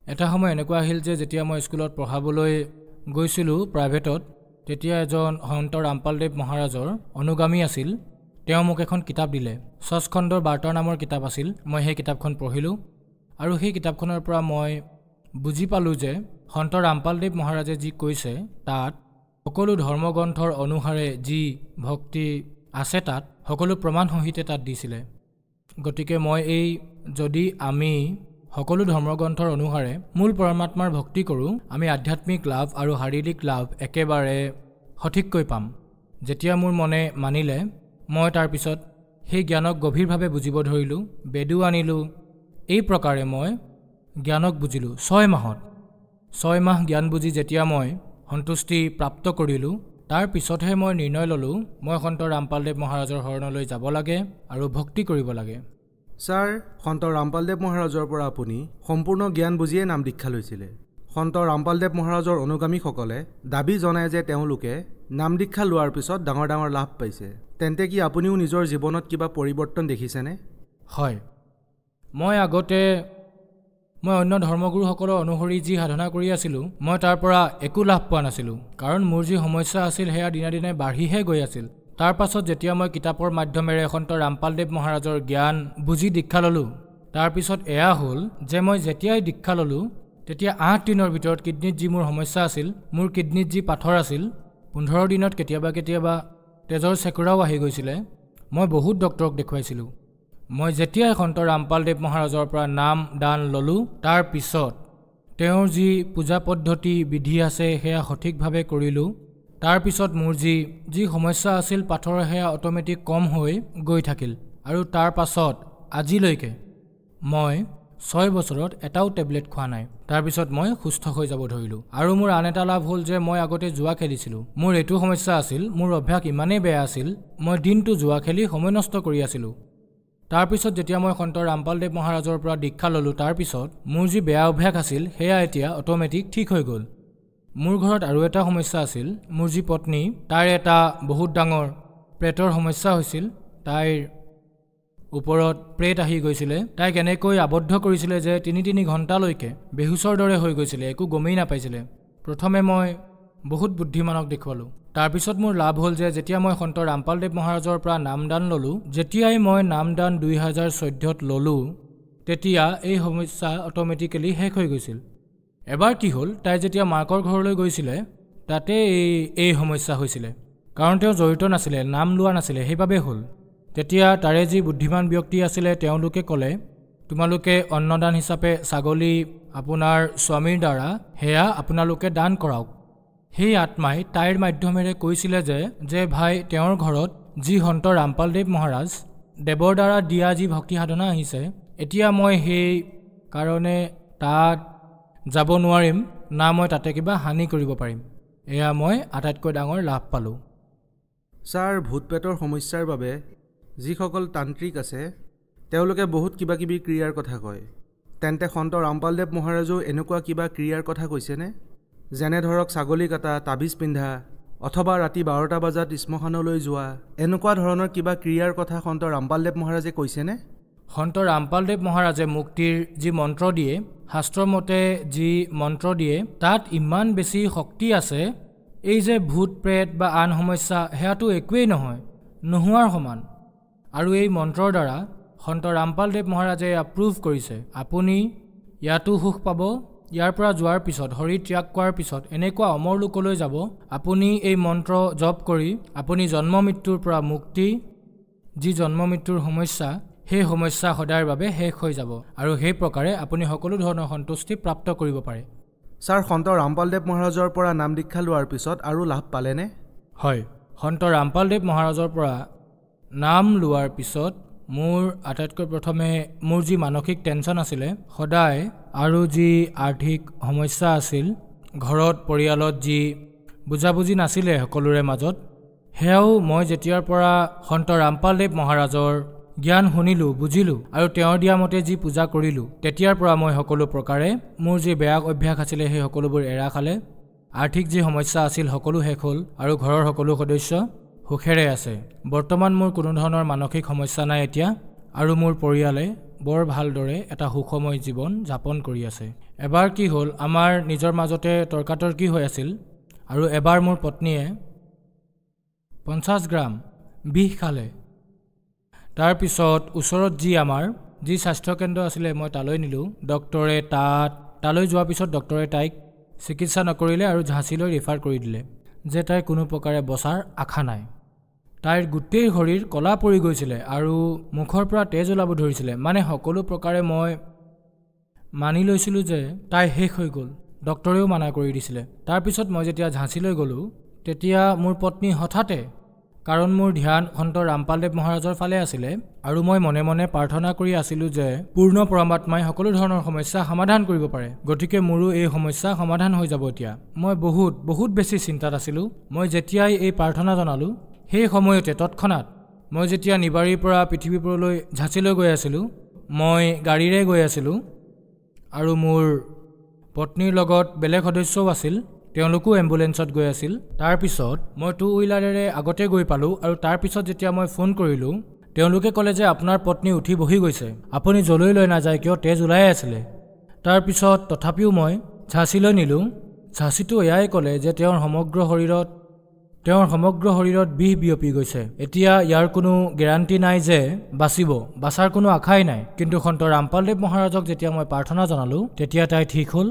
[SPEAKER 7] এটা সময় এনেকুৱা আহিল যে যেতিয়া মই স্কুলত পঢ়াবলৈ গৈছিলোঁ প্ৰাইভেটত, তেতিয়া এজন সন্ত ৰামপালদেৱ মহাৰাজৰ অনুগামী আছিল, তেওঁ মোক এখন কিতাপ দিলে, সচখণ্ডৰ বাৰ্তা নামৰ কিতাপ আছিল। মই সেই কিতাপখন পঢ়িলোঁ আৰু সেই কিতাপখনৰ পৰা মই বুজি পালোঁ যে সন্ত ৰামপালদেৱ মহাৰাজে যি কৈছে তাত সকলো ধৰ্মগ্ৰন্থৰ অনুসাৰে যি ভক্তি আছে তাত সকলো প্ৰমাণ সহিতে তাত দিছিলে। গতিকে মই যদি আমি সকলো ধৰ্মগ্ৰন্থৰ অনুসাৰে মূল পৰমাত্মাৰ ভক্তি কৰোঁ, আমি আধ্যাত্মিক লাভ আৰু শাৰীৰিক লাভ একেবাৰে সঠিককৈ পাম। যেতিয়া মোৰ মনে মানিলে, মই তাৰপিছত সেই জ্ঞানক গভীৰভাৱে বুজিব ধৰিলোঁ, বেদো আনিলোঁ। এই প্ৰকাৰে মই জ্ঞানক বুজিলোঁ 6 মাহত। 6 মাহ জ্ঞান বুজি যেতিয়া মই সন্তুষ্টি প্ৰাপ্ত কৰিলোঁ, তাৰ পিছতহে মই নিৰ্ণয় ল'লোঁ মই সন্ত ৰামপালদেৱ মহাৰাজৰ শৰণলৈ যাব লাগে আৰু ভক্তি কৰিব লাগে।
[SPEAKER 6] ছাৰ সন্ত ৰামপালদেৱ মহাৰাজৰ পৰা আপুনি সম্পূৰ্ণ জ্ঞান বুজিয়ে নাম দীক্ষা লৈছিলে। সন্ত ৰামপালদেৱ মহাৰাজৰ অনুগামীসকলে দাবী জনায় যে তেওঁলোকে নাম দীক্ষা লোৱাৰ পিছত ডাঙৰ ডাঙৰ লাভ পাইছে, তেন্তে কি আপুনিও নিজৰ জীৱনত কিবা পৰিৱৰ্তন দেখিছেনে?
[SPEAKER 7] হয়, মই আগতে অন্য ধৰ্মগুৰুসকলৰ অনুসৰি যি সাধনা কৰি আছিলোঁ, মই তাৰ পৰা একো লাভ পোৱা নাছিলোঁ, কাৰণ মোৰ যি সমস্যা আছিল সেয়া দিনে দিনে বাঢ়িহে গৈ আছিল। তাৰ পাছত যেতিয়া মই কিতাপৰ মাধ্যমেৰে সন্ত ৰামপালদেৱ মহাৰাজৰ জ্ঞান বুজি দীক্ষা ল'লোঁ, তাৰপিছত এয়া হ'ল যে মই যেতিয়াই দীক্ষা ল'লোঁ তেতিয়া 8 দিনৰ ভিতৰত কিডনীত যি মোৰ সমস্যা আছিল, মোৰ কিডনীত যি পাথৰ আছিল, 15 দিনত কেতিয়াবা কেতিয়াবা তেজৰ চেকুৰাও আহি গৈছিলে। মই বহুত ডক্তৰক দেখুৱাইছিলোঁ। মই যেতিয়াই সন্ত ৰামপালদেৱ মহাৰাজৰ পৰা নাম দান ল'লোঁ, তাৰ পিছত তেওঁৰ যি পূজা পদ্ধতি বিধি আছে সেয়া সঠিকভাৱে কৰিলোঁ। তাৰপিছত মোৰ যি সমস্যা আছিল পাথৰ, সেয়া অট'মেটিক কম হৈ গৈ থাকিল আৰু তাৰ পাছত আজিলৈকে মই 6 বছৰত এটাও টেবলেট খোৱা নাই। তাৰপিছত মই সুস্থ হৈ যাব ধৰিলোঁ। আৰু মোৰ আন এটা লাভ হ'ল যে মই আগতে জুৱা খেলিছিলোঁ। মোৰ এইটো সমস্যা আছিল, মোৰ অভ্যাস ইমানেই বেয়া আছিল, মই দিনটো জুৱা খেলি সময় নষ্ট কৰি আছিলোঁ। তাৰপিছত যেতিয়া মই সন্ত ৰামপালদেৱ মহাৰাজৰ পৰা দীক্ষা ল'লোঁ, তাৰপিছত মোৰ যি বেয়া অভ্যাস আছিল সেয়া এতিয়া অট'মেটিক ঠিক হৈ গ'ল। মোৰ ঘৰত আৰু এটা সমস্যা আছিল, মোৰ যি পত্নী, তাইৰ এটা বহুত ডাঙৰ পেটৰ সমস্যা হৈছিল। তাইৰ ওপৰত প্ৰেত আহি গৈছিলে। তাইক এনেকৈ আবদ্ধ কৰিছিলে যে 3 ঘণ্টালৈকে বেহুচৰ দৰে হৈ গৈছিলে, একো গমেই নাপাইছিলে। প্ৰথমে মই বহুত বুদ্ধিমানক দেখুৱালোঁ। তাৰপিছত মোৰ লাভ হ'ল যে যেতিয়া মই সন্ত ৰামপালদেৱ মহাৰাজৰ পৰা নামদান ল'লোঁ, যেতিয়াই মই নামদান 2014ত ল'লোঁ, তেতিয়া এই সমস্যা অট'মেটিকেলি শেষ হৈ গৈছিল। এবাৰ কি হ'ল, তাই যেতিয়া মাকৰ ঘৰলৈ গৈছিলে তাতে এই সমস্যা হৈছিলে, কাৰণ তেওঁ জড়িত নাছিলে, নাম লোৱা নাছিলে, সেইবাবে হ'ল। তেতিয়া তাৰে যি বুদ্ধিমান ব্যক্তি আছিলে তেওঁলোকে ক'লে, তোমালোকে অন্নদান হিচাপে ছাগলী আপোনাৰ স্বামীৰ দ্বাৰা সেয়া আপোনালোকে দান কৰাওক। সেই আত্মাই তাইৰ মাধ্যমেৰে কৈছিলে যে ভাই, তেওঁৰ ঘৰত যি সন্ত ৰামপালদেৱ মহাৰাজ দেৱৰ দ্বাৰা দিয়া যি ভক্তি সাধনা আহিছে, এতিয়া মই সেই কাৰণে তাত যাব নোৱাৰিম, না মই তাতে কিবা হানি কৰিব পাৰিম। এয়া মই আটাইতকৈ ডাঙৰ লাভ পালোঁ।
[SPEAKER 6] ছাৰ ভূত পেটৰ সমস্যাৰ বাবে যিসকল তান্ত্ৰিক আছে তেওঁলোকে বহুত কিবা কিবি ক্ৰিয়াৰ কথা কয় তেন্তে সন্ত ৰামপালদেৱ মহাৰাজেও এনেকুৱা কিবা ক্ৰিয়াৰ কথা কৈছেনে যেনে ধৰক ছাগলী কাটা তাবিজ পিন্ধা অথবা ৰাতি 12টা বজাত শ্মশানলৈ যোৱা এনেকুৱা ধৰণৰ কিবা ক্ৰিয়াৰ কথা সন্ত ৰামপালদেৱ মহাৰাজে কৈছেনে
[SPEAKER 7] সন্ত ৰামপালদেৱ মহাৰাজে মুক্তিৰ যি মন্ত্ৰ দিয়ে শাস্ত্ৰৰ মতে যি মন্ত্ৰ দিয়ে তাত ইমান বেছি শক্তি আছে এই যে ভূত প্ৰেত বা আন সমস্যা হেয়াটো একোৱেই নহয় নোহোৱাৰ সমান আৰু এই মন্ত্ৰৰ দ্বাৰা সন্ত ৰামপালদেৱ মহাৰাজে এপ্ৰুভ কৰিছে আপুনি ইয়াতো সুখ পাব ইয়াৰ পৰা যোৱাৰ পিছত হৰি ত্যাগ কৰাৰ পিছত এনেকুৱা অমৰ লোকলৈ যাব আপুনি এই মন্ত্ৰ জপ কৰি আপুনি জন্ম মৃত্যুৰ পৰা মুক্তি যি জন্ম মৃত্যুৰ সমস্যা সেই সমস্যা সদায়ৰ বাবে শেষ হৈ যাব আৰু সেই প্ৰকাৰে আপুনি সকলো ধৰণৰ সন্তুষ্টি প্ৰাপ্ত কৰিব পাৰে
[SPEAKER 6] ছাৰ সন্ত ৰামপালদেৱ মহাৰাজৰ পৰা নাম দীক্ষা লোৱাৰ পিছত আৰু লাভ পালেনে
[SPEAKER 7] হয় সন্ত ৰামপালদেৱ মহাৰাজৰ পৰা নাম লোৱাৰ পিছত মোৰ আটাইতকৈ প্ৰথমে মোৰ যি মানসিক টেনচন আছিলে সদায় আৰু যি আৰ্থিক সমস্যা আছিল ঘৰত পৰিয়ালত যি বুজাবুজি নাছিলে সকলোৰে মাজত হেয়াও মই যেতিয়াৰ পৰা সন্ত ৰামপালদেৱ মহাৰাজৰ জ্ঞান শুনিলোঁ বুজিলোঁ আৰু তেওঁৰ দিয়া মতে যি পূজা কৰিলোঁ তেতিয়াৰ পৰা মই সকলো প্ৰকাৰে মোৰ যি বেয়া অভ্যাস আছিলে সেই সকলোবোৰ এৰা খালে আৰ্থিক যি সমস্যা আছিল সকলো শেষ হ'ল আৰু ঘৰৰ সকলো সদস্য সুখেৰে আছে বৰ্তমান মোৰ কোনো ধৰণৰ মানসিক সমস্যা নাই এতিয়া আৰু মোৰ পৰিয়ালে বৰ ভালদৰে এটা সুখময় জীৱন যাপন কৰি আছে এবাৰ কি হ'ল আমাৰ নিজৰ মাজতে তৰ্কাতৰ্কি হৈ আছিল আৰু এবাৰ মোৰ পত্নীয়ে 50 গ্ৰাম বিষ খালে তাৰপিছত ওচৰত যি আমাৰ যি স্বাস্থ্যকেন্দ্ৰ আছিলে মই তালৈ নিলোঁ ডক্টৰে তালৈ যোৱাৰ পিছত ডক্টৰে তাইক চিকিৎসা নকৰিলে আৰু ঝাঁচীলৈ ৰিফাৰ কৰি দিলে যে তাই কোনো প্ৰকাৰে বচাৰ আশা নাই তাইৰ গোটেই শৰীৰ কলা পৰি গৈছিলে আৰু মুখৰ পৰা তেজ ওলাব ধৰিছিলে মানে সকলো প্ৰকাৰে মই মানি লৈছিলোঁ যে তাই শেষ হৈ গ'ল ডক্টৰেও মানা কৰি দিছিলে তাৰপিছত মই যেতিয়া ঝাঁচীলৈ গ'লোঁ তেতিয়া মোৰ পত্নী হঠাতে কাৰণ মোৰ ধ্যান সন্ত ৰামপালদেৱ মহাৰাজৰ ফালে আছিলে আৰু মই মনে মনে প্ৰাৰ্থনা কৰি আছিলোঁ যে পূৰ্ণ পৰমাত্মাই সকলো ধৰণৰ সমস্যা সমাধান কৰিব পাৰে গতিকে মোৰো এই সমস্যা সমাধান হৈ যাব এতিয়া মই বহুত বেছি চিন্তাত আছিলোঁ মই যেতিয়াই এই প্ৰাৰ্থনা জনালোঁ সেই সময়তে তৎক্ষণাত মই যেতিয়া নিবাৰীৰ পৰা পৃথিৱীপুৰলৈ ঝাঁচীলৈ গৈ আছিলোঁ মই গাড়ীৰে গৈ আছিলোঁ আৰু মোৰ পত্নীৰ লগত বেলেগ সদস্যও আছিল তেওঁলোকো এম্বুলেন্সত গৈ আছিল তাৰপিছত মই 2 হুইলাৰেৰে আগতে গৈ পালোঁ আৰু তাৰপিছত যেতিয়া মই ফোন কৰিলোঁ তেওঁলোকে ক'লে যে আপোনাৰ পত্নী উঠি বহি গৈছে আপুনি জলৈ লৈ নাযায় কিয় তেজ ওলাই আছিলে তাৰপিছত তথাপিও মই ঝাঁচীলৈ নিলোঁ ঝাঁচীটো এয়াই ক'লে যে তেওঁৰ সমগ্ৰ শৰীৰত বিষ বিয়পি গৈছে এতিয়া ইয়াৰ কোনো গেৰাণ্টি নাই যে বাচাৰ কোনো আশাই নাই কিন্তু সন্ত ৰামপালদেৱ মহাৰাজক যেতিয়া মই প্ৰাৰ্থনা জনালোঁ তেতিয়া তাই ঠিক হ'ল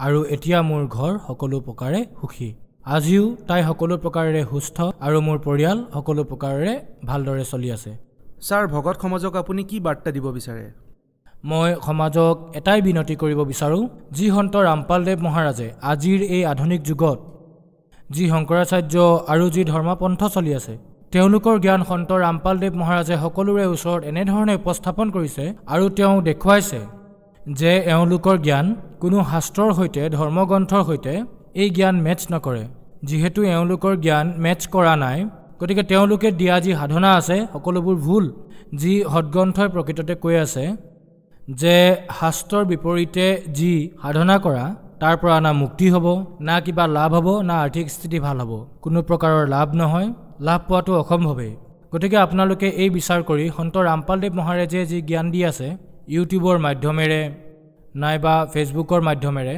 [SPEAKER 7] আৰু এতিয়া মোৰ ঘৰ সকলো প্ৰকাৰে সুখী আজিও তাই সকলো প্ৰকাৰেৰে সুস্থ আৰু মোৰ পৰিয়াল সকলো প্ৰকাৰেৰে ভালদৰে চলি আছে
[SPEAKER 6] ছাৰ ভগত সমাজক আপুনি কি বাৰ্তা দিব বিচাৰে
[SPEAKER 7] মই সমাজক এটাই বিনতি কৰিব বিচাৰোঁ যি সন্ত ৰামপালদেৱ মহাৰাজে আজিৰ এই আধুনিক যুগত যি শংকৰাচাৰ্য আৰু যি ধৰ্মপন্থ চলি আছে তেওঁলোকৰ জ্ঞান সন্ত ৰামপালদেৱ মহাৰাজে সকলোৰে ওচৰত এনেধৰণে উপস্থাপন কৰিছে আৰু তেওঁ দেখুৱাইছে যে এওঁলোকৰ জ্ঞান কোনো শাস্ত্ৰৰ সৈতে ধৰ্মগ্ৰন্থৰ সৈতে এই জ্ঞান মেচ নকৰে যিহেতু এওঁলোকৰ জ্ঞান মেচ কৰা নাই গতিকে তেওঁলোকে দিয়া যি সাধনা আছে সকলোবোৰ ভুল যি সদগ্ৰন্থই প্ৰকৃততে কৈ আছে যে শাস্ত্ৰৰ বিপৰীতে যি সাধনা কৰা তাৰ পৰা না মুক্তি হ'ব না কিবা লাভ হ'ব না আৰ্থিক স্থিতি ভাল হ'ব কোনো প্ৰকাৰৰ লাভ নহয় লাভ পোৱাটো অসম্ভৱেই গতিকে আপোনালোকে এই বিচাৰ কৰি সন্ত ৰামপালদেৱ মহাৰাজে যি জ্ঞান দি আছে ইউটিউবৰ মাধ্যমেৰে নাইবা ফেচবুকৰ মাধ্যমেৰে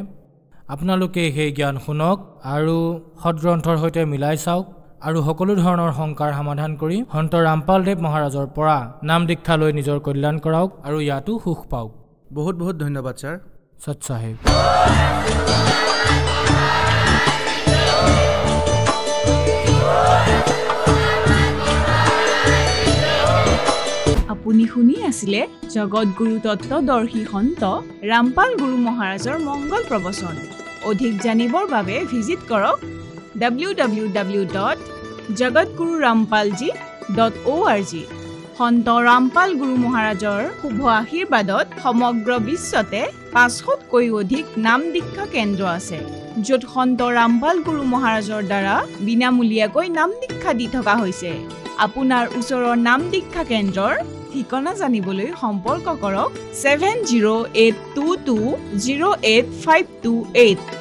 [SPEAKER 7] আপোনালোকে সেই জ্ঞান শুনক আৰু সদগ্ৰন্থৰ সৈতে মিলাই চাওক আৰু সকলো ধৰণৰ শংকাৰ সমাধান কৰি সন্ত ৰামপালদেৱ মহাৰাজৰ পৰা নাম দীক্ষা লৈ নিজৰ কল্যাণ কৰাওক আৰু ইয়াতো সুখ পাওক
[SPEAKER 6] বহুত ধন্যবাদ ছাৰ
[SPEAKER 7] সৎ সাহেব
[SPEAKER 5] আপুনি শুনি আছিলে জগতগুৰু তত্ত্বদৰ্শী সন্ত ৰামপাল গুৰু মহাৰাজৰ মংগল প্ৰবচন অধিক জানিবৰ বাবে ভিজিট কৰক www.jagatgururampalji.org সন্ত ৰামপাল গুৰু মহাৰাজৰ শুভ আশীৰ্বাদত সমগ্ৰ বিশ্বতে 500তকৈ অধিক নাম দীক্ষা কেন্দ্ৰ আছে য'ত সন্ত ৰামপাল গুৰু মহাৰাজৰ দ্বাৰা বিনামূলীয়াকৈ নাম দীক্ষা দি থকা হৈছে
[SPEAKER 8] আপোনাৰ ওচৰৰ নাম দীক্ষা কেন্দ্ৰৰ ঠিকনা জানিবলৈ সম্পৰ্ক কৰক 7082208528